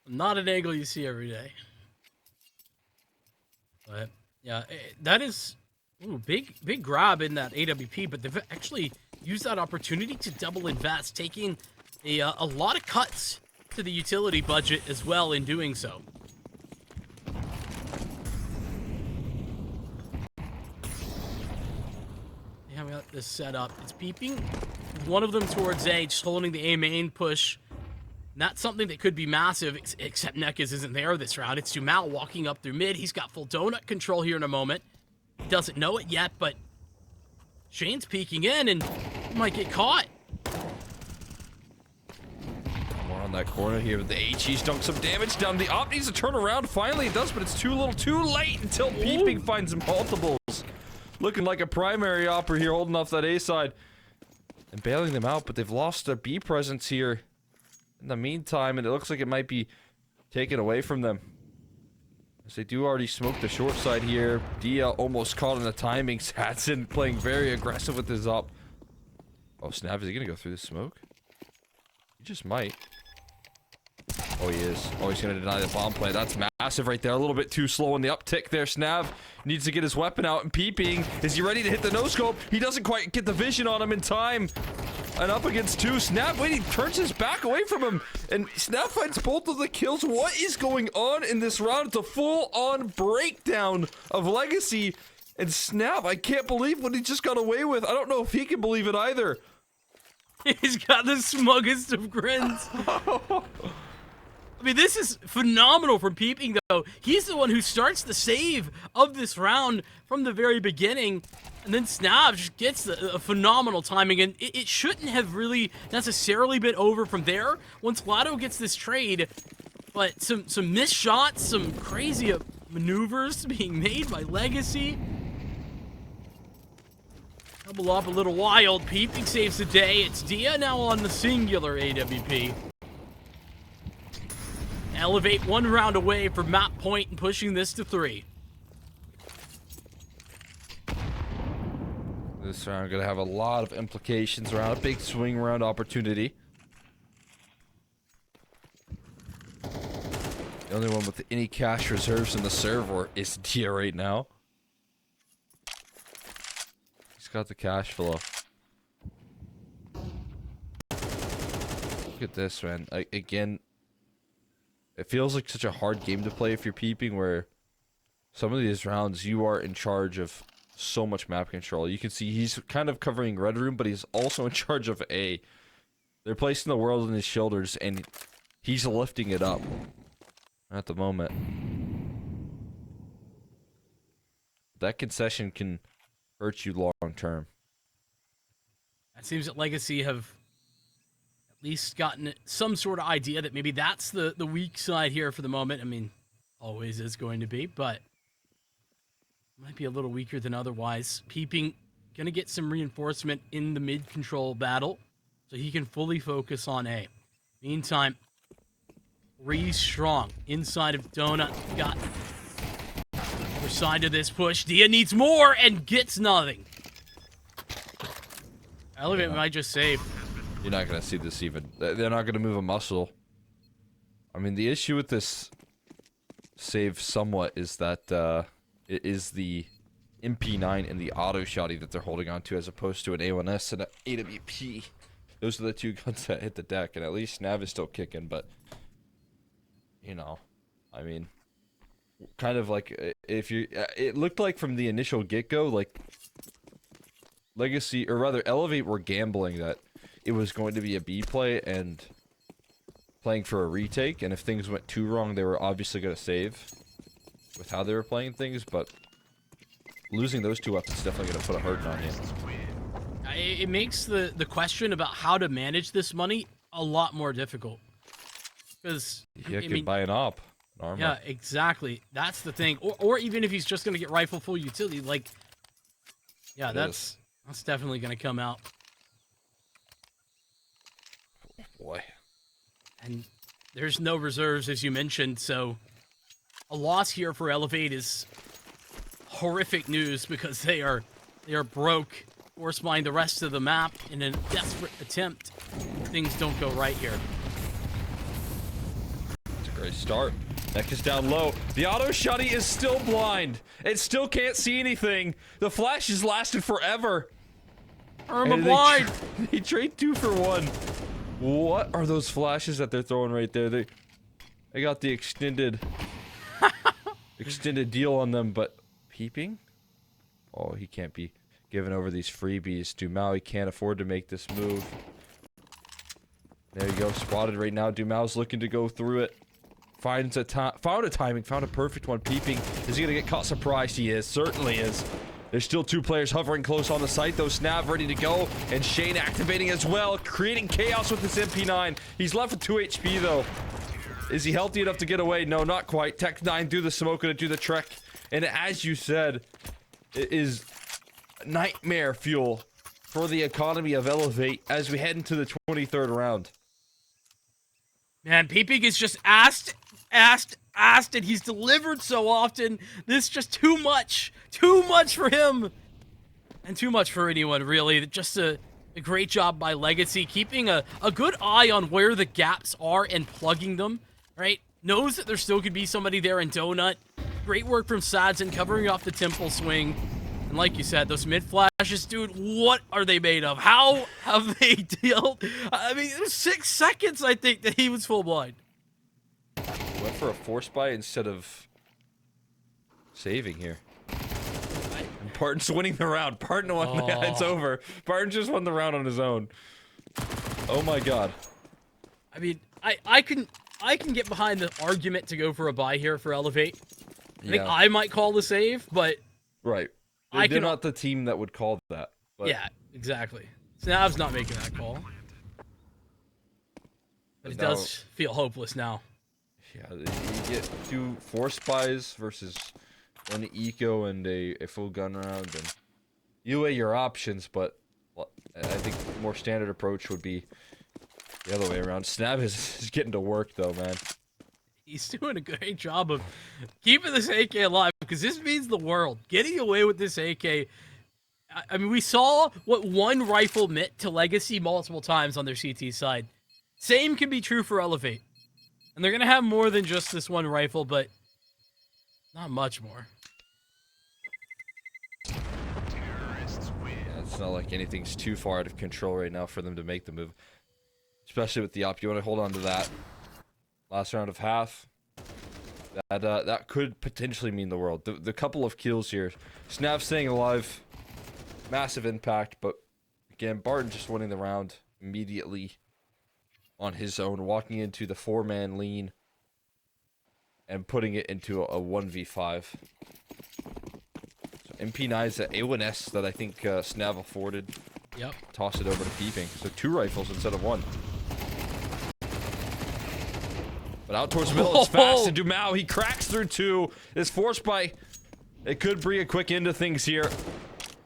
Not an angle you see every day. But yeah, that is big grab in that AWP, but they've actually used that opportunity to double invest, taking a lot of cuts to the utility budget as well in doing so. Yeah, we got this set up. It's peeping. One of them towards A, just holding the A main push. Not something that could be massive, except Nekus isn't there this round. It's Dumal walking up through mid. He's got full donut control here in a moment. He doesn't know it yet, but Shane's peeking in and might get caught. More on that corner here with the HE's dunk some damage down. The op needs to turn around. Finally it does, but it's too little too late until peeping finds multiples. Looking like a primary opper here, holding off that A side and bailing them out, but they've lost their B presence here in the meantime, and it looks like it might be taken away from them, as they do already smoke the short side here. Dia almost caught in the timing. Satson playing very aggressive with his up. Oh snap, is he gonna go through the smoke? He just might. Oh, he is. Oh, he's gonna deny the bomb play. That's massive right there. A little bit too slow on the uptick there. Snav needs to get his weapon out, and peeping. Is he ready to hit the no-scope? He doesn't quite get the vision on him in time. And up against two. Snav waiting, turns his back away from him. And Snav finds both of the kills. What is going on in this round? It's a full-on breakdown of Legacy. And Snav, I can't believe what he just got away with. I don't know if he can believe it either. He's got the smuggest of grins. I mean, this is phenomenal from Peeping, though. He's the one who starts the save of this round from the very beginning. And then Snav just gets a phenomenal timing. And it shouldn't have really necessarily been over from there once Lotto gets this trade. But some missed shots, some crazy maneuvers being made by Legacy. Double up a little wild. Peeping saves the day. It's Dia now on the singular AWP. Elevate one round away from map point and pushing this to 3. This round gonna have a lot of implications around a big swing round opportunity. The only one with any cash reserves in the server is Dia right now. He's got the cash flow. Look at this, man. Again, it feels like such a hard game to play if you're peeping, where some of these rounds you are in charge of so much map control. You can see he's kind of covering red room, but he's also in charge of A. They're placing the world on his shoulders, and he's lifting it up at the moment. That concession can hurt you long term. It seems that Legacy have at least gotten some sort of idea that maybe that's the weak side here for the moment. I mean, always is going to be, but might be a little weaker than otherwise. Peeping, gonna get some reinforcement in the mid-control battle, so he can fully focus on A. Meantime, Ree's strong inside of Donut. Got other side of this push. Dia needs more and gets nothing. Elevate might just save. You're not gonna see this even. They're not gonna move a muscle. I mean, the issue with this save somewhat is that it is the MP9 and the auto shotty that they're holding on to, as opposed to an A1S and an AWP. Those are the two guns that hit the deck, and at least Nav is still kicking, but you know, I mean, kind of like, if you, it looked like from the initial get-go, like Legacy, or rather Elevate, were gambling that it was going to be a B play and playing for a retake, and if things went too wrong, they were obviously going to save with how they were playing things, but losing those two weapons is definitely going to put a hurting on you. It makes the question about how to manage this money a lot more difficult. Because you can buy an op. An armor. Yeah, exactly. That's the thing. Or even if he's just going to get rifle full utility, like, yeah, that's definitely going to come out. Oh boy. And there's no reserves, as you mentioned, so a loss here for Elevate is horrific news, because they are broke, force mine the rest of the map in a desperate attempt. Things don't go right here. It's a great start. Neck is down low. The auto shotty is still blind. It still can't see anything. The flash has lasted forever. I'm blind. They trade 2 for 1. What are those flashes that they're throwing right there? They got the extended deal on them, but peeping? Oh, he can't be giving over these freebies. Dumao, he can't afford to make this move. There you go, spotted right now. Dumao's looking to go through it. Found a timing, found a perfect one. Peeping, is he gonna get caught surprised? He is, certainly is. There's still 2 players hovering close on the site, though. Snav ready to go, and Shane activating as well, creating chaos with this MP9. He's left with 2 HP, though. Is he healthy enough to get away? No, not quite. Tech 9 do the smoke to do the trek. And as you said, it is nightmare fuel for the economy of Elevate as we head into the 23rd round. Man, Peeping is just asked, and he's delivered so often. This is just too much for him, and too much for anyone, really. Just a great job by Legacy, keeping a good eye on where the gaps are and plugging them, right? Knows that there still could be somebody there in Donut. Great work from Sadson covering off the temple swing. And like you said, those mid flashes, dude, what are they made of? How have they dealt? I mean, it was 6 seconds, I think, that he was full blind. Went for a force buy instead of saving here. And Parton's winning the round. Parton won. Oh. It's over. Parton just won the round on his own. Oh my god. I mean, I can get behind the argument to go for a buy here for Elevate. I think I might call the save, but right. They're not the team that would call that. But yeah, exactly. Snav's not making that call. But it does feel hopeless now. Yeah, you get 2 force buys versus 1 eco and a full gun round, and you weigh your options, but I think the more standard approach would be the other way around. Snav is getting to work, though, man. He's doing a great job of keeping this AK alive because this means the world. Getting away with this AK. I mean, we saw what one rifle meant to Legacy multiple times on their CT side. Same can be true for Elevate. And they're going to have more than just this one rifle, but not much more. Yeah, it's not like anything's too far out of control right now for them to make the move. Especially with the op. You want to hold on to that. Last round of half. That could potentially mean the world. The couple of kills here. Snav staying alive. Massive impact, but again, Barton just winning the round immediately on his own, walking into the 4-man lean and putting it into a 1v5. So MP9 is the A1S that I think Snav afforded. Yep. Toss it over to Peeping. So 2 rifles instead of 1. But out towards the middle, it's fast, and Dumao, he cracks through 2. Is forced by... It could bring a quick end to things here.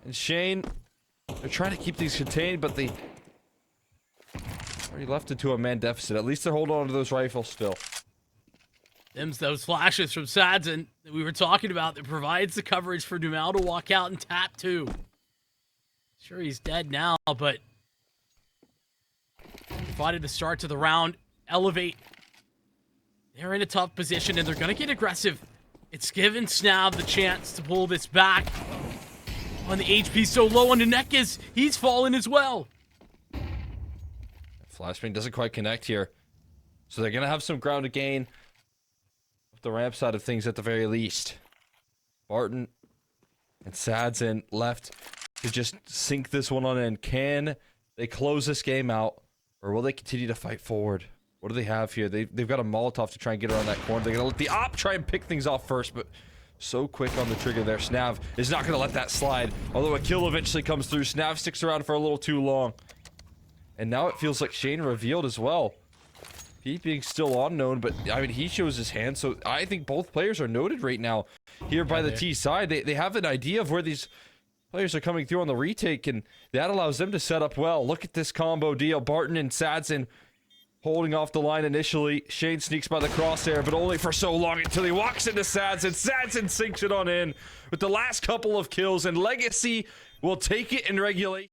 And Shane, they're trying to keep these contained, but they already left it to a man deficit. At least they're holding on to those rifles still. Them's those flashes from Sadzin that we were talking about that provides the coverage for Dumao to walk out and tap 2. Sure, he's dead now, but provided the start to the round. Elevate. They're in a tough position, and they're going to get aggressive. It's given Snav the chance to pull this back. On the HP so low on the neck he's fallen as well. Flashbang doesn't quite connect here. So they're going to have some ground to gain. With the ramp side of things at the very least. Barton and Sadzin left to just sink this one on in. Can they close this game out? Or will they continue to fight forward? What do they have here? They've got a Molotov to try and get around that corner. They're going to let the op try and pick things off first, but so quick on the trigger there. Snav is not going to let that slide. Although a kill eventually comes through. Snav sticks around for a little too long. And now it feels like Shane revealed as well. Pete being still unknown, but I mean, he shows his hand. So I think both players are noted right now here by the T side. They have an idea of where these players are coming through on the retake, and that allows them to set up well. Look at this combo deal. Barton and Sadzin holding off the line initially. Shane sneaks by the crosshair, but only for so long until he walks into Sadzin. Sadzin sinks it on in with the last couple of kills, and Legacy will take it in regulation.